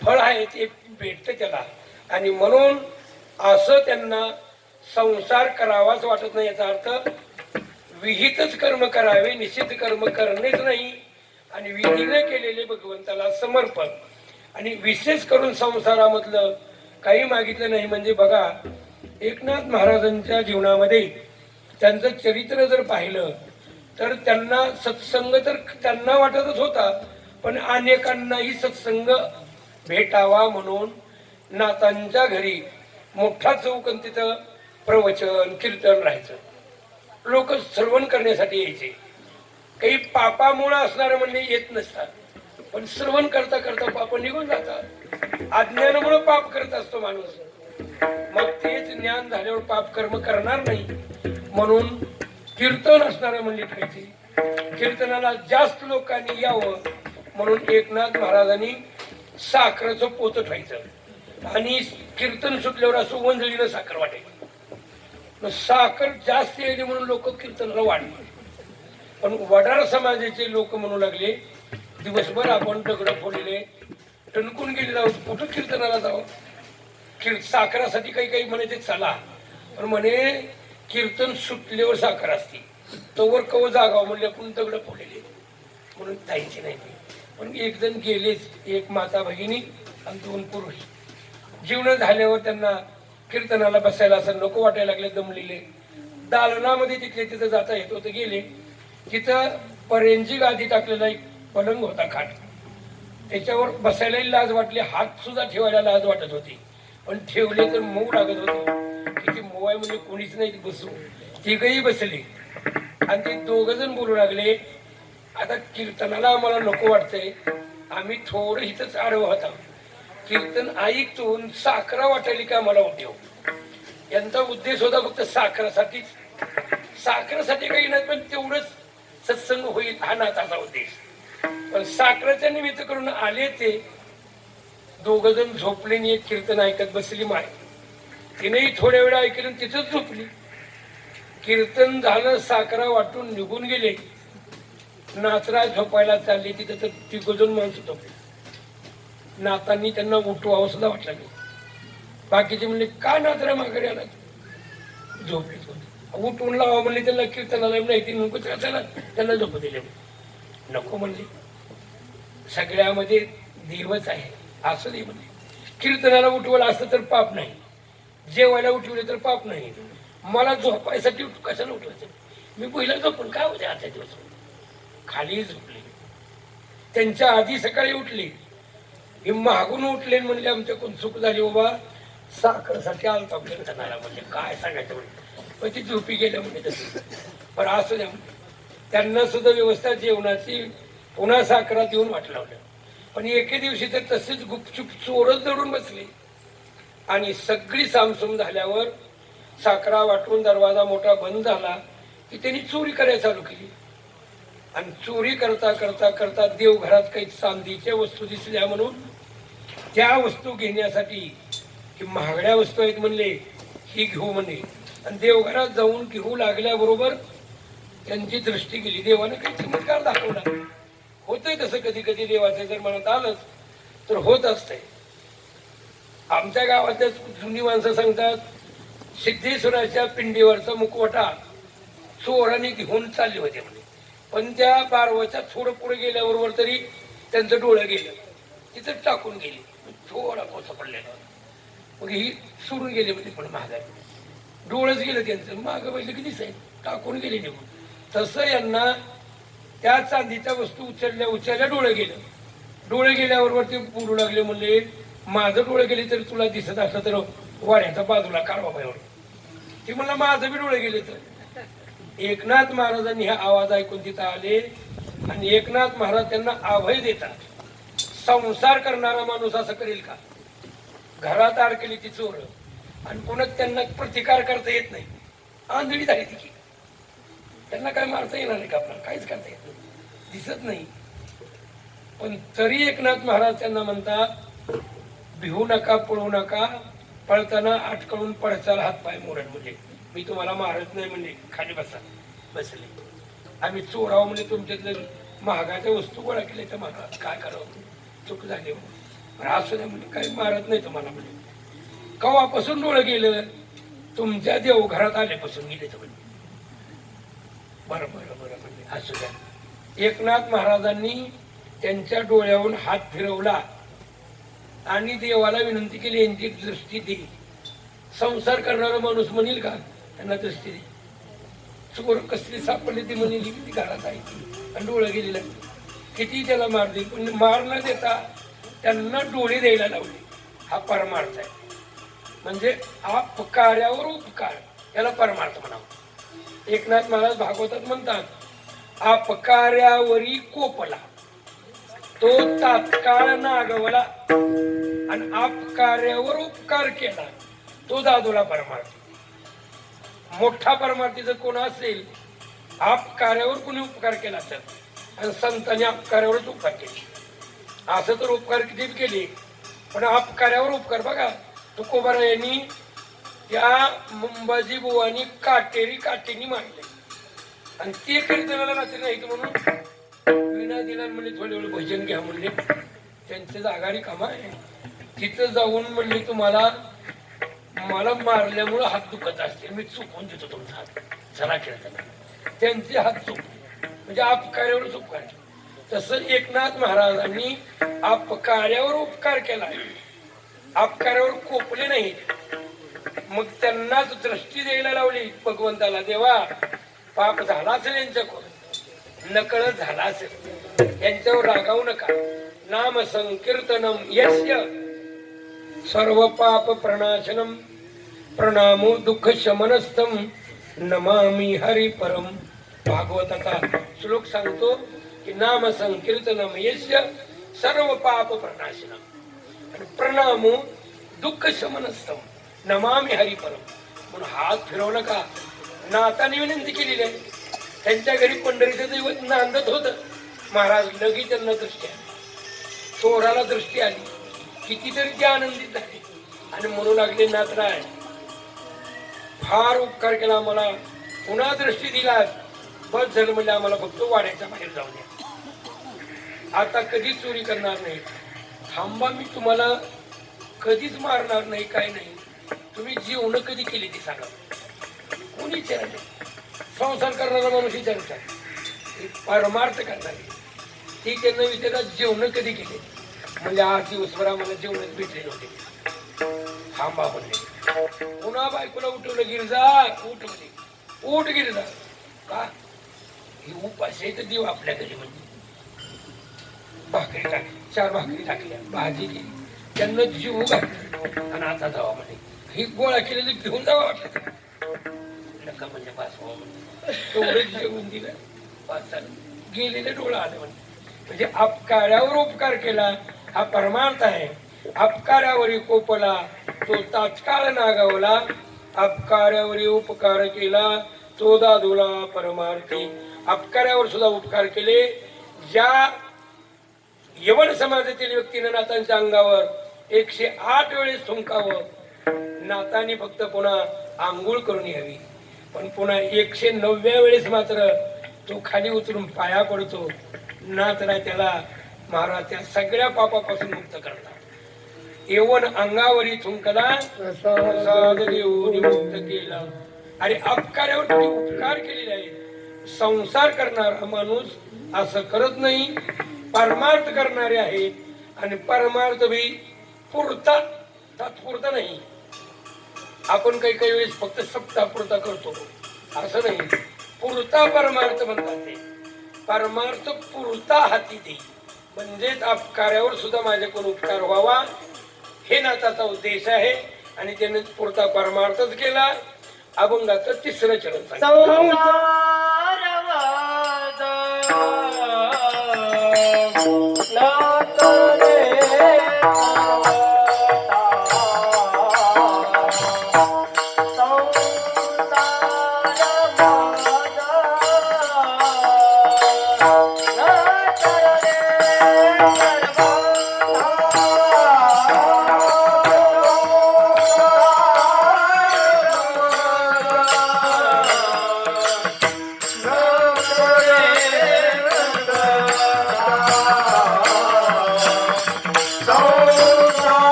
फळ आहे ते भेटतं त्याला, आणि म्हणून असं त्यांना संसार करावाच वाटत नाही. याचा अर्थ विहितच कर्म करावे, निषिद्ध कर्म करणेच नाही, आणि विधीने केलेले भगवंताला समर्पण. आणि विशेष करून संसारामधलं काही मागितलं नाही. म्हणजे बघा, एकनाथ महाराजांच्या जीवनामध्ये त्यांचं चरित्र जर पाहिलं तर त्यांना सत्संग तर त्यांना वाटतच होता, पण अनेकांनाही सत्संग भेटावा म्हणून नातांच्या घरी मोठा चौकन तिथं प्रवचन कीर्तन राहायचं. लोक श्रवण करण्यासाठी यायचे. काही पापामुळे असणारे म्हणजे येत नसतात, पण श्रवण करता करता पाप निघून जातात. अज्ञानामुळे पाप करत असतो माणूस, मग तेच ज्ञान झाल्यावर पाप कर्म करणार नाही. म्हणून कीर्तन असणारे म्हणजे ठेवायचे. कीर्तनाला जास्त लोकांनी यावं म्हणून एकनाथ महाराजांनी साखरेचं पोतं ठेवायचं, आणि कीर्तन सुटल्यावर असं वंजळीनं साखर वाटायची. साखर जास्त येणे म्हणून लोक कीर्तनाला वाढले. पण वडार समाजाचे लोक म्हणू लागले, दिवसभर आपण दगड फोडलेले टणकून गेलेला आहोत, कुठं कीर्तनाला जावं. साखरासाठी काही काही म्हणायचे चला, पण म्हणे कीर्तन सुटल्यावर साखर असते, तोवर कव जागावं म्हणले आपण दगड फोडलेले म्हणून जायचे नाही. पण एक जण गेलेच, एक माता भगिनी आणि 2 पुरुष. जीवन झाल्यावर त्यांना कीर्तनाला बसायला असं नको वाटायला लागले, दमलेले. दालनामध्ये तिथले तिथं जाता येत होतं. गेले तिथं पर्यांची गादी टाकलेला एक पलंग होता, खाट. त्याच्यावर बसायलाही लाज वाटली, हात सुद्धा ठेवायला लाज वाटत होती, पण ठेवले तर मऊ लागत होते. किती मऊ आहे म्हणजे कोणीच नाही बसू. तिघही बसले आणि ते 2 जण बोलू लागले, आता कीर्तनाला आम्हाला नको वाटतंय, आम्ही थोडं इथंच आडवं होता, कीर्तन ऐकतो साखरा वाटायली का आम्हाला उद्योग. यांचा उद्देश होता फक्त साखरासाठीच. साखरासाठी काही नाही, पण तेवढंच सत्संग होईल हा नाताचा उद्देश. पण साखरेच्या निमित्त करून आले ते 2 जण झोपले आणि एक कीर्तन ऐकत बसली माय. तिनेही थोड्या वेळा ऐकलं तिथंच झोपली. कीर्तन झालं, साखरा वाटून निघून गेले. नाचरा झोपायला चालली तिथं तर 3 जण माणसं झोपली. नातांनी त्यांना उठवावं सुद्धा वाटलं नाही. बाकीचे म्हणले का नाचरा माघारी आला, झोपलीच होती. उठवून लावा म्हणले त्यांना कीर्तनाला, नाही ती नको चला त्यांना झोप दिले. नको म्हणले, सगळ्यामध्ये देवच आहे असं नाही म्हणले. कीर्तनाला उठवलं असतं तर पाप नाही, जेवायला उठवले तर पाप नाही. मला झोपायसाठी कशाला उठवायचं, मी पहिला झोपून काय होते आजच्या दिवस. खाली झोपले. त्यांच्या आधी सकाळी उठले, हे मागून उठले म्हणले आमच्या कोण चूक झाली बाबा, साखरेसाठी आलता कीर्तनाला. म्हणजे काय सांगायचं म्हणजे, पण ती झोपी गेल्या म्हणजे तसं. पण असं द्या म्हणजे त्यांना सुद्धा व्यवस्था जेवणाची पुन्हा साखरात येऊन वाट लावलं. पण एके दिवशी तर तसेच गुपचूप चोरच दडून बसले आणि सगळी सामसूम झाल्यावर साखरा वाटून दरवाजा मोठा बंद झाला की त्यांनी चोरी करायला चालू केली. आणि चोरी करता करता करता देवघरात काही चांदीच्या वस्तू दिसल्या म्हणून त्या वस्तू घेण्यासाठी की महागड्या वस्तू आहेत म्हणले, ही घेऊ म्हणले. आणि देवघरात जाऊन घेऊ लागल्याबरोबर त्यांची दृष्टी गेली. देवानं काही चमत्कार दाखवला. होतंय तसं कधी कधी देवाचं जर मनात आलंच तर होत असतंय. आमच्या गावातल्या जुनी माणसं सांगतात, सिद्धेश्वराच्या पिंडीवरचा मुखवटा चोरांनी घेऊन चालले होते म्हणे. पण त्या बारवाच्या थोडं पुढे गेल्याबरोबर तरी त्यांचं डोळं गेलं, तिथं टाकून गेली. थोडा कोसा पडलेला, मग ही सोडून गेले म्हणजे पण महागाई डोळंच गेलं त्यांचं. मागं पहिलं की दिसाय टाकून गेले निघून. तसं यांना त्या चांदीच्या वस्तू उचलल्या डोळं गेलं. डोळे गेल्याबरोबर ते बोलू लागले, म्हणले माझं डोळे गेले तरी तुला दिसत असलं तर वाड्याच्या बाजूला काढ बाबा एवढं. ते म्हणलं माझं बी डोळे गेले तर. एकनाथ महाराजांनी हा आवाज ऐकून तिथं आले आणि एकनाथ महाराज त्यांना अभय देतात. संसार करणारा माणूस असं करेल का? घरात अडकली ती चोर आणि पुन्हा त्यांना प्रतिकार करता येत नाही. आंधळी झाली ती की त्यांना काय मारता येणार आहे का? आपल्याला काहीच करता येत नाही, दिसत नाही. पण तरी एकनाथ महाराज त्यांना म्हणतात, भिवू नका, पळू नका, पळताना अटकळून पडचाल हातपाय मोडन. म्हणजे मी तुम्हाला मारत नाही म्हणजे खाली बसा. बसले. आम्ही चोराव म्हणजे तुमच्यातलं महागाच्या वस्तू गोळा केल्या तर महाराज काय करावं, चूक झाली म्हणून असू द्या म्हणजे काही मारत नाही तुम्हाला. म्हणजे कवापासून डोळं गेलं? तुमच्या देवघरात आल्यापासून गेले तर म्हणजे. बरं बरं बरं म्हणजे असू द्या. एकनाथ महाराजांनी त्यांच्या डोळ्यावरून हात फिरवला आणि देवाला विनंती केली, यांची दृष्टी दे. संसार करणारा माणूस म्हणेल का त्यांना दृष्टी दे? चोर कसली सापडली ती म्हणेल किती घरात आहे आणि डोळं गेलेला किती त्याला मार देईल. पण मार न देता त्यांना डोळे द्यायला लावले. हा परमार्थ आहे. म्हणजे अपकार्यावर उपकार, याला परमार्थ म्हणावं. एकनाथ महाराज भागवतात म्हणतात, अपकार्यावरी कोपला तो तात्काळ नागवला आणि अपकार्यावर उपकार केला तो दादूला परमार्थ. मोठा परमार्थी जर कोण असेल, अपकार्यावर कोणी उपकार केला असेल आणि संतांनी अपकार्यावरच उपकार केले. असं तर उपकार किती केले, पण अपकार्यावर उपकार. बघा तुकोबारा यांनी त्या मुंबाजी बुवानी काटेनी मांडले आणि ते कीर्तनाला रात्री नाहीत म्हणून विना दिला म्हणले थोडे वेळ भजन घ्या म्हणले. त्यांचं जागा रिकामा आहे. तिथं जाऊन म्हणले तुम्हाला मला मारल्यामुळं हात दुखत असतील, मी चुकवून देतो तुमचा हात, चला खेळताना. त्यांचे हात चुकले म्हणजे अपकार्यावरच उपकार. तसं एकनाथ महाराजांनी अपकार्यावर उपकार केला, अपकार्यावर कोपले नाही. मग त्यांनाच दृष्टी द्यायला लावली भगवंताला. देवा पाप झाला असेल यांच्याकडून, नकळत झाला असेल, यांच्यावर रागावू नका. नाम संकीर्तनम यस्य सर्व पाप प्रणाशनम प्रणामो दुःख शमनस्थम नमामि हरि परम. भागवताचा श्लोक सांगतो की नाम संकीर्तनम यस्य सर्व पाप प्रणाशनम आणि प्रणामो दुःख शमनस्थम नमामि हरि परम. म्हणून हात फिरवू नका. नाताने विनंती केलेली आहे. त्यांच्या घरी पंढरीचं दैवत नांदत होतं. महाराज लगेच त्यांना दृष्टी आली, चोराला दृष्टी आली. कितीतरी ते आनंदित झाले आणि म्हणू लागले, नाथराय फार उपकार केला आम्हाला, पुन्हा दृष्टी दिला, बस झालं म्हणजे आम्हाला फक्त वाड्याच्या बाहेर जाऊ द्या. आता कधीच चोरी करणार नाही. थांबा, मी तुम्हाला कधीच मारणार नाही, काय नाही. तुम्ही जीवन कधी केली ती सांगा. कोणी विचारले? संसार करणारा माणूस विचारतात, परमार्थ करणारे ती त्यांना विचारतात जेवण कधी केले. म्हणजे 8 दिवसभर आम्हाला जेवणच भेटले नव्हते. थांबा म्हणले. पुन्हा बायकोला उठवलं, गिरजा उठ म्हणजे उठ गिरजा. का? ही उपाशी तर देव आपल्या घरी म्हणजे भाकरी टाकली, 4 भाकरी टाकल्या, भाजी केली, त्यांना जीव घातला आणि आता जावा म्हणे ही गोळा केलेली घेऊन जावा वाटत नका म्हणजे पास व्हावं म्हणजे तेवढंच जेवून दिलं पास झालं गेलेले डोळा आले म्हणजे अपकारावर उपकार केला हा परमार्थ आहे. अपकारावरी कोपला तो तात्काळ नागावला, अपकारावरी उपकार केला तो दादूला परमार्थी. अपकारावर सुद्धा उपकार केले. ज्या यवन समाजातील व्यक्तीने नाथांच्या अंगावर 108 वेळेस थुंकावं, नाथांनी फक्त पुन्हा आंघोळ करून यावी, पण पुन्हा 109व्या वेळेस मात्र तो खाली उतरून पाया पडतो. नाथराय त्याला महाराज त्या सगळ्या पापापासून मुक्त करतात. येवन अंगावरी थुंकला प्रसाद देऊन मुक्त केला. अरे अपकारावर किती उपकार केलेले आहेत. संसार करणारा माणूस असं करत नाही, परमार्थ करणारे आहेत आणि परमार्थ बी पुरता तात्पुरता नाही. आपण काही काही वेळेस फक्त सप्तापुरता करतो असं नाही. पुरता परमार्थ म्हणतात ते. परमार्थ पुरता हाती दे म्हणजेच अपकारावर सुद्धा माझ्याकडून उपकार व्हावा हे नाथाचा उद्देश आहे. आणि त्याने पुरता परमार्थच केला. अभंगाचं 3रं चरण सांगितलं.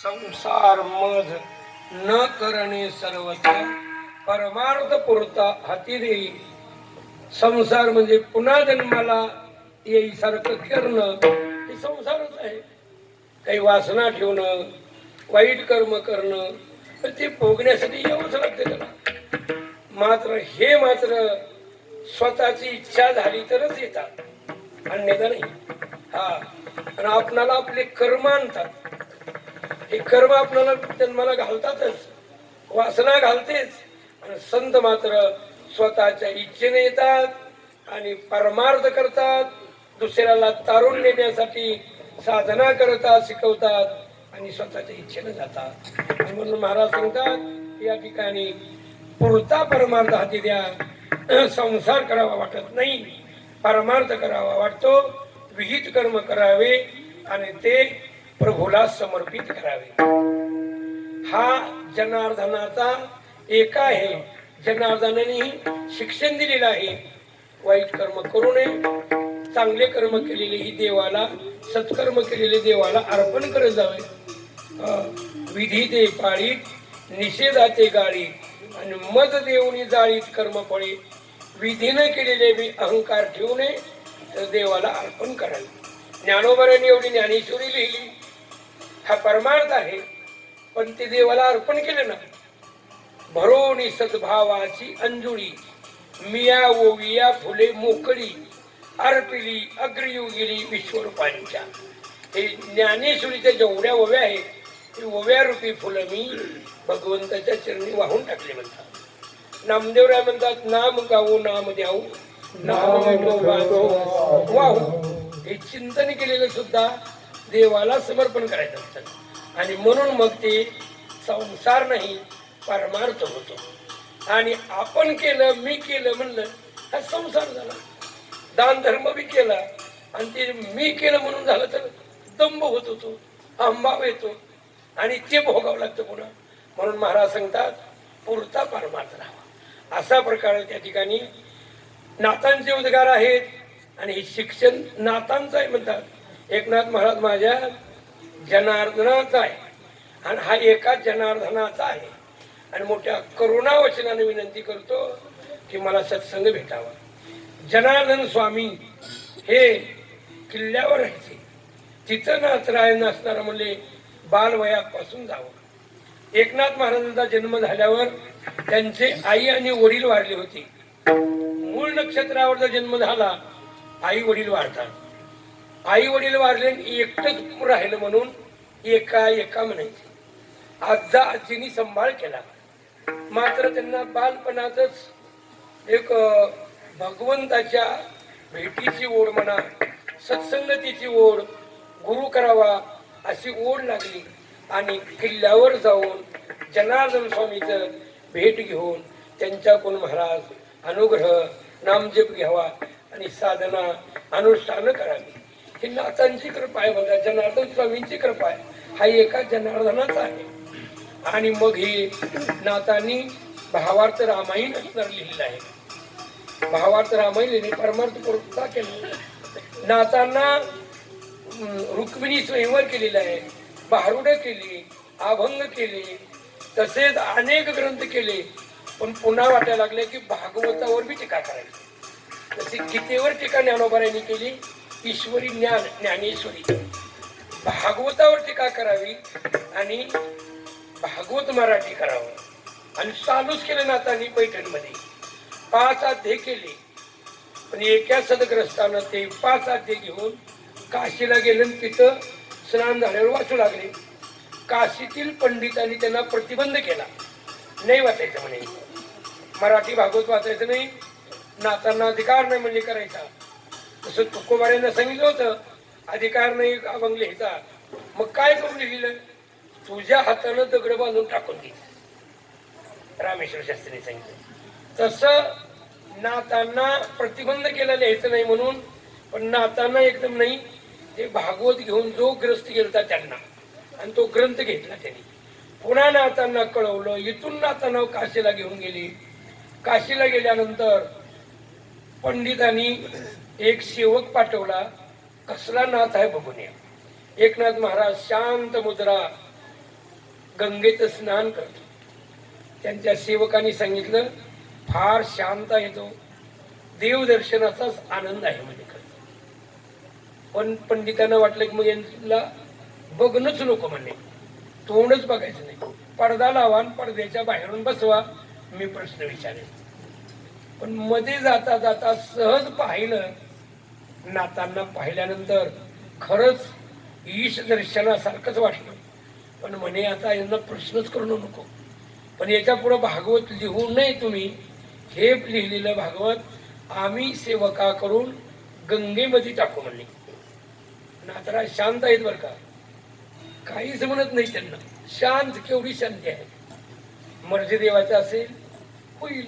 संसार मध न करणे सर्वत्र परमार्थ पुरता हाती देई. संसार म्हणजे पुन्हा जन्माला येईसारखं करणं हे संसारच आहे. काही वासना ठेवणं, वाईट कर्म करणं, तर ते भोगण्यासाठी यावंच लागते त्याला. मात्र हे मात्र स्वतःची इच्छा झाली तरच येतात, अन्यथा नाही. हा, आणि आपणाला आपले कर्म आणतात. हे कर्म आपल्याला जन्माला घालतातच, वासना घालतेच. आणि संत मात्र स्वतःच्या इच्छेने येतात आणि परमार्थ करतात, दुसऱ्याला तारून नेण्यासाठी साधना करतात, शिकवतात आणि स्वतःच्या इच्छेने जातात. आणि म्हणून महाराज सांगतात या ठिकाणी पुरता परमार्थ हाती द्या. संसार करावा वाटत नाही, परमार्थ करावा वाटतो. विहित कर्म करावे आणि ते प्रभूला समर्पित करावे. हा जनार्दनाचा एक आहे. जनार्दनाने शिक्षण दिलेलं आहे. वाईट कर्म करू नये, चांगले कर्म केलेले ही देवाला, सत्कर्म केलेले देवाला अर्पण करत जावे. विधी ते पाळीत, निषेधाचे गाळी आणि मद देऊनी जाळीत कर्म फळे. विधीने केलेले बी अहंकार ठेवू नये, तर देवाला अर्पण करावे. ज्ञानोबारांनी एवढी ज्ञानेश्वरी लिहिली. हा परमार्थ आहे, पण ते देवाला अर्पण केलं ना. भरोनी सद्भावाची अंजुळी, मिया ओविया फुले मोकळी, अर्पिली अग्रयुगिली विश्वरूपांच्या. हे ज्ञानेश्वरीच्या जेवढ्या ओव्या आहेत, ते ओव्या रूपी फुलं मी भगवंताच्या चरणी वाहून टाकले म्हणतात. नामदेवराय म्हणतात, नाम गाऊ नाम द्याऊ, नाम वाहू. हे चिंतन केलेलं सुद्धा देवाला समर्पण करायचं असतं. आणि म्हणून मग ते संसार नाही, परमार्थ होतो. आणि आपण केलं, मी केलं म्हणलं, हा संसार झाला. दान धर्म बी केला आणि ते मी केलं म्हणून झालं तर दंभ होत होतो, अंभाव येतो आणि ते भोगावं लागतं पुन्हा. म्हणून महाराज सांगतात पुरता परमार्थ राहावा. असा प्रकार त्या ठिकाणी नातांचे उद्गार आहेत. आणि हे शिक्षण नातांचं आहे म्हणतात. एकनाथ महाराज माझ्या जनार्दनाचा आहे आणि हा एका जनार्दनाचा आहे. आणि मोठ्या करुणा वचनाने विनंती करतो की मला सत्संग भेटावा. जनार्दन स्वामी हे किल्ल्यावर राहायचे. तिथं नाथराय नसणारा म्हणले बालवयापासून जावं. एकनाथ महाराजांचा जन्म झाल्यावर त्यांचे आई आणि वडील वारले होते. मूळ नक्षत्रावरचा जन्म झाला, आई वडील वारतात. आई वडील वारले, एकटंच राहिलं म्हणून एका एका म्हणायचे. आजा आजीनी सांभाळ केला. मात्र त्यांना बालपणातच एक भगवंताच्या भेटीची ओढ म्हणा, सत्संगतीची ओढ, गुरु करावा अशी ओढ लागली. आणि किल्ल्यावर जाऊन जनार्दन स्वामीचं भेट घेऊन त्यांच्याकडून महाराज अनुग्रह, नामजप घ्यावा आणि साधना अनुष्ठान करावी. ही नाथांची कृपा आहे बघा, जनार्दन स्वामींची कृपा आहे. हा एका जनार्दनाचा आहे. आणि मग हे नाथांनी भावार्थ रामायण असणार लिहिलेलं आहे. भावार्थ रामायण लिहिले, परमार्थ पूर्तता केली. नाथांना रुक्मिणी स्वयंवर केलेला आहे, भारुडं केली, अभंग केले, तसेच अनेक ग्रंथ केले. पण पुन्हा वाटायला लागले की भागवतावर बी टीका करायची. तशी गीतेवर टीका ज्ञानोबारांनी केली, ईश्वरी ज्ञान ज्ञानेश्वरी. भागवतावर टीका करावी आणि भागवत मराठी करावं. आणि चालूच केलं नाथांनी पैठणमध्ये 5 अध्याय केले. पण एका सदग्रस्तानं ते 5 अध्याय घेऊन काशीला गेले. तिथं स्नान झाल्यावर वाचू लागले. काशीतील पंडितांनी त्यांना प्रतिबंध केला, नाही वाचायचं म्हणे, मराठी भागवत वाचायचं नाही, नाथांना अधिकार नाही म्हणजे करायचा. तसं तुकोबाऱ्यांना सांगितलं होतं अधिकार नाही अभंग लिहायचा. मग काय करून लिहिलं, तुझ्या हातानं दगड बांधून टाकून दे, रामेश्वर शास्त्रीने सांगितलं. तसं नाथांना प्रतिबंध केला लिहायचं नाही म्हणून. पण नाथांना एकदम नाही, ते भागवत घेऊन जो ग्रस्त गेलता त्यांना आणि तो ग्रंथ घेतला त्यांनी. पुन्हा नाथांना कळवलं. इथून नाथांना काशीला घेऊन गेली. काशीला गेल्यानंतर पंडितांनी एक सेवक पाठवला, कसला नाथ आहे बघून या. एकनाथ महाराज शांत मुद्रा गंगेचं स्नान करतो. त्यांच्या सेवकांनी सांगितलं फार शांत आहे तो, देवदर्शनाचाच आनंद आहे म्हणजे खरं. पण पंडितांना वाटलं की मग यांना बघणंच नको म्हणे, तोंडच बघायचं नाही, पडदा लावा आणि पडद्याच्या बाहेरून बसवा, मी प्रश्न विचारेन. पण मध्ये जाता जाता सहज पाहिलं, नातांना पाहिल्यानंतर खरंच ईश दर्शनासारखंच वाटलं. पण म्हणे आता यांना प्रश्नच करू नको, पण याच्या पुढे भागवत लिहू नये तुम्ही. हे लिहिलेलं भागवत आम्ही सेवकाकडून गंगेमध्ये टाकू म्हणले. नातराज शांत आहेत बरं का, काहीच म्हणत नाही त्यांना. शांत, केवढी शांती आहे. मर्जी देवाचा असेल होईल.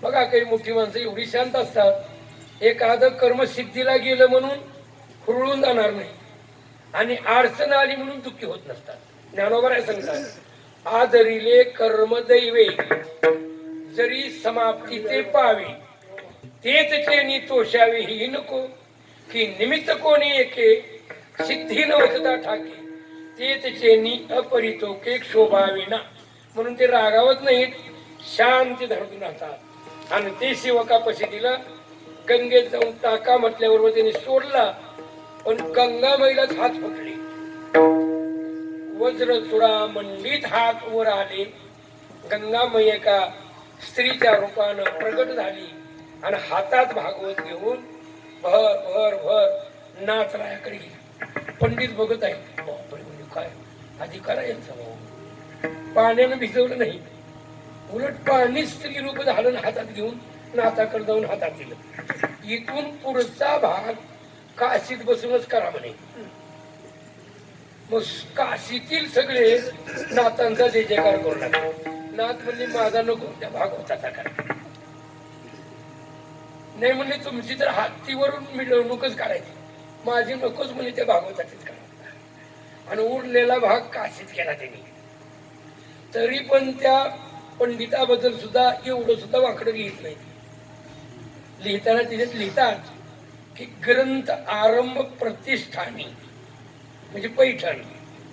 बघा काही मोठी माणसं एवढी शांत असतात, एखादं कर्म सिद्धीला गेलं म्हणून हुरळून जाणार नाही आणि अडचण आली म्हणून दुःखी होत नसतात. ज्ञानोबा आहे सांगतात, आदरिले कर्म दैवे जरी समाप्ती ते पावे, तेच चेनी तोषावे ही नको, की निमित्त कोणी एके सिद्धी नवसता ठाके, तेच चेनी अपरितोके शोभावे ना. म्हणून ते रागावत नाहीत, शांती धरून राहतात. आणि ते सेवकापाशी दिला, गंगेत जाऊन टाका म्हटल्याबरोबर त्यांनी सोडला. पण गंगामाईलाच हात फुटले, वज्र चुडा मंडित हात वर आले. गंगामाई एका स्त्रीच्या रूपानं प्रगट झाली आणि हातात भागवत घेऊन भर भर भर नाथरायाकडे गेली. पंडित बघत आहे, बापरे म्हणजे काय अधिकार आहे यांचा. पाण्यानं भिजवलं नाही, उलट पाणी स्त्री रूप झालं, हातात घेऊन नाथाकडे जाऊन हातात दिलं. इथून पुढचा भाग काशीत बसूनच करा म्हणे. मग काशीतील सगळे नाथांचा जय जयकार करू लागले. नाथ म्हणले माझा नको, त्या भागवताचा करा. नाही म्हणले तुमची तर हत्तीवरून मिळवणूकच करायची, माझी नकोच म्हणजे त्या भागवताचीच करा. आणि उरलेला भाग काशीत केला त्यांनी. तरी पण त्या पंडिताबद्दल सुद्धा एवढं सुद्धा वाकडं लिहित नाही. लिहिताना तिथे लिहितात की ग्रंथ आरंभ प्रतिष्ठानी, म्हणजे पैठण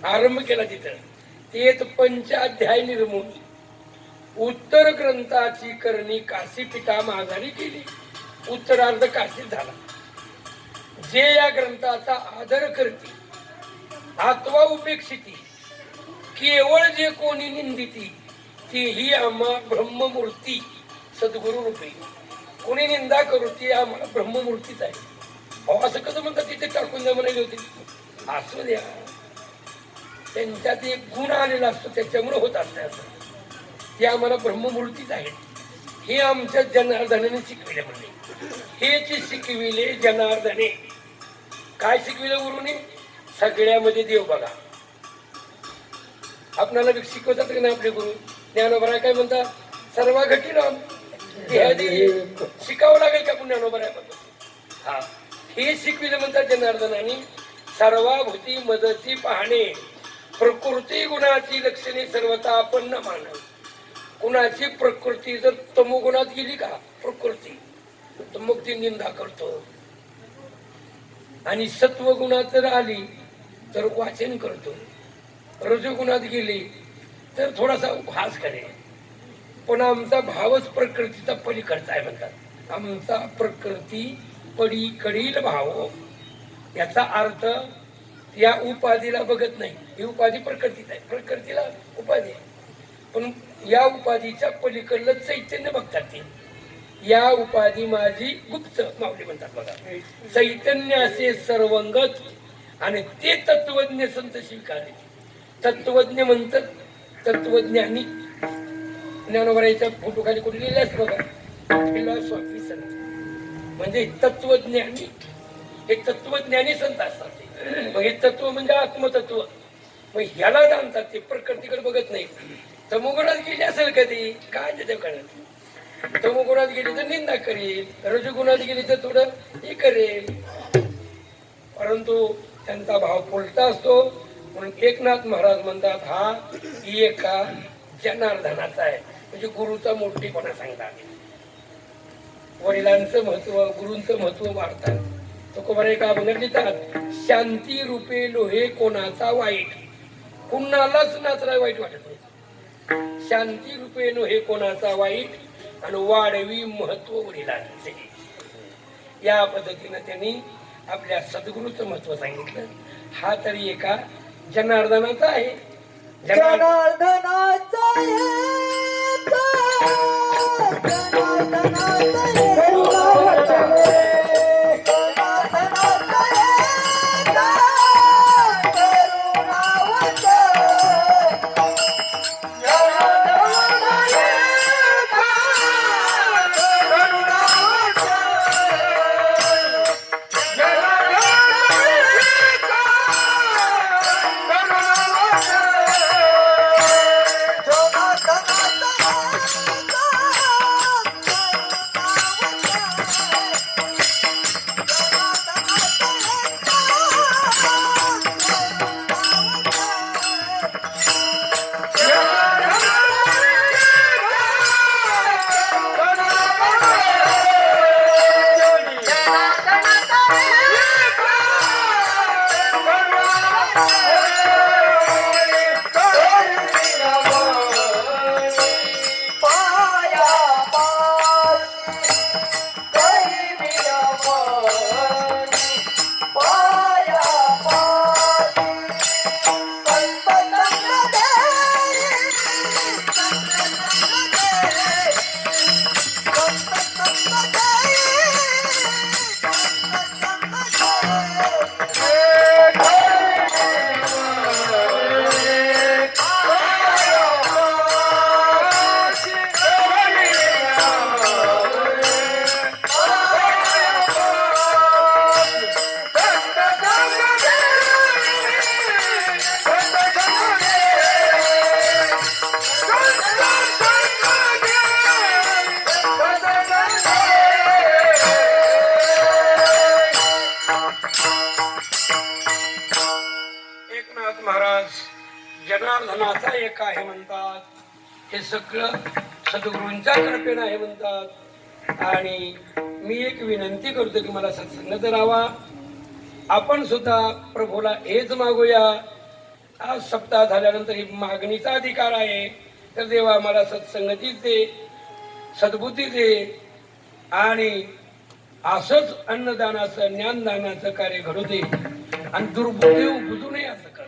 आरंभ केला तिथं. तेच पंचाध्याय निर्मोही, उत्तर ग्रंथाची करणी काशी पिता माघारी केली. उत्तरार्ध काशीत झाला. जे या ग्रंथाचा आदर करते, अथवा उपेक्षिती, केवळ जे कोणी निंदिती, तेही आम्हा ब्रह्ममूर्ती सद्गुरु रूपे. कोणी निंदा करू ती आम्हाला ब्रह्ममूर्तीच आहे. अहो असं कसं म्हणतात, तिथे टाकून द्या म्हणाली होती. असू द्या, त्यांच्यात एक गुण आलेला असतो, त्याच्यामुळे होत असते असं. ते आम्हाला ब्रह्ममूर्तीच आहेत. हे आमच्या जनार्दनाने शिकविले म्हणले. हेच शिकविले जनार्दने. काय शिकविलं गुरुने? सगळ्यामध्ये देव बघा. आपणाला शिकवतात की नाही आपले गुरु? ज्ञानोबा काय म्हणतात? सर्व घटी राम. शिकावं लागेल का पुण्या ज्ञानोबा? हा, हे शिकविलं म्हणतात जनार्दनाने. सर्वाभूती मदती पाहणे, प्रकृती गुणाची लक्षणे सर्वता आपण न मान. कुणाची प्रकृती जर तमोगुणात गेली का प्रकृती, तर मग ती निंदा करतो. आणि सत्वगुणात जर आली तर वाचन करतो. रजोगुणात गेली तर थोडासा उपहास करेल. पण आमचा भावच प्रकृतीचा पलीकडचा आहे म्हणतात. आमचा प्रकृती पलीकडील भाव. याचा अर्थ या उपाधीला बघत नाही. ही उपाधी प्रकृतीच आहे, प्रकृतीला उपाधी आहे. पण या उपाधीच्या पलीकडलं चैतन्य बघतात ते. या उपाधी माझी गुप्त माऊली म्हणतात बघा. चैतन्य असे सर्वंगत आणि ते तत्वज्ञ संत स्वीकारे. तत्वज्ञ म्हणतात तत्वज्ञानी. ज्ञानोबराच्या फोटो खाली कुठे लिहिले असत बघा, फिलॉसॉफी संत म्हणजे तत्वज्ञानी. हे तत्वज्ञानी संत असतात. मग हे तत्व म्हणजे आत्मतत्व. मग ह्याला जाणतात ते, प्रकृतीकडे बघत नाही. तमोगुणात गेली असेल कधी काय त्याच्या कळत. तमोगुणात गेली तर निंदा करेल, रजगुणात गेली तर थोडं हे करेल. परंतु त्यांचा भाव पोलता असतो. म्हणून एकनाथ महाराज म्हणतात हा एका जनार्दनाचा आहे. म्हणजे गुरुचा मोठेपणा सांगतात. वडिलांचं महत्व, गुरूंचं महत्व वाढतात. तुकोबारे का अभंगात लिहितात, शांती रूपे लोहे कोणाचा वाईट. कुणालाच नाचरा वाईट वाटत नाही. शांती रूपे लोहे कोणाचा वाईट आणि वाढवी महत्व वडिलांचे. या पद्धतीनं त्यांनी आपल्या सद्गुरूचं महत्व सांगितलं. हा तरी एका जनार्दनाचा आहे. जनार्दनाचा एकनाथ महाराज जनार्दनाचा एक आहे म्हणतात. हे सगळं सद्गुरूंच्या कृपेनं आहे म्हणतात. आणि मी एक विनंती करतो की मला सत्संगात राहावा. आपण सुद्धा प्रभूला हेच मागूया. आज सप्ताह झाल्यानंतर ही मागणीचा अधिकार आहे. तर देवा मला सत्संगतीच दे, सद्बुद्धी दे. आणि असंच अन्नदानाचं ज्ञानदानाचं कार्य घडू दे. आणि दुर्बुद्धी उपजू नये असं कर.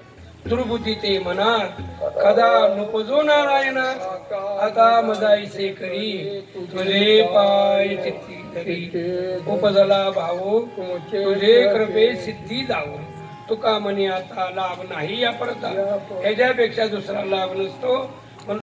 दुर्बुद्धी ते मनात कदा नुपजो नारायण. आता मजाईसे करी तुझे पाय चित्ती धरी. उपजला भाऊ तुझे कृपे सिद्धी जाऊ. तुका म्हणे आता लाभ नाही या परता. ह्याच्यापेक्षा दुसरा लाभ नसतो.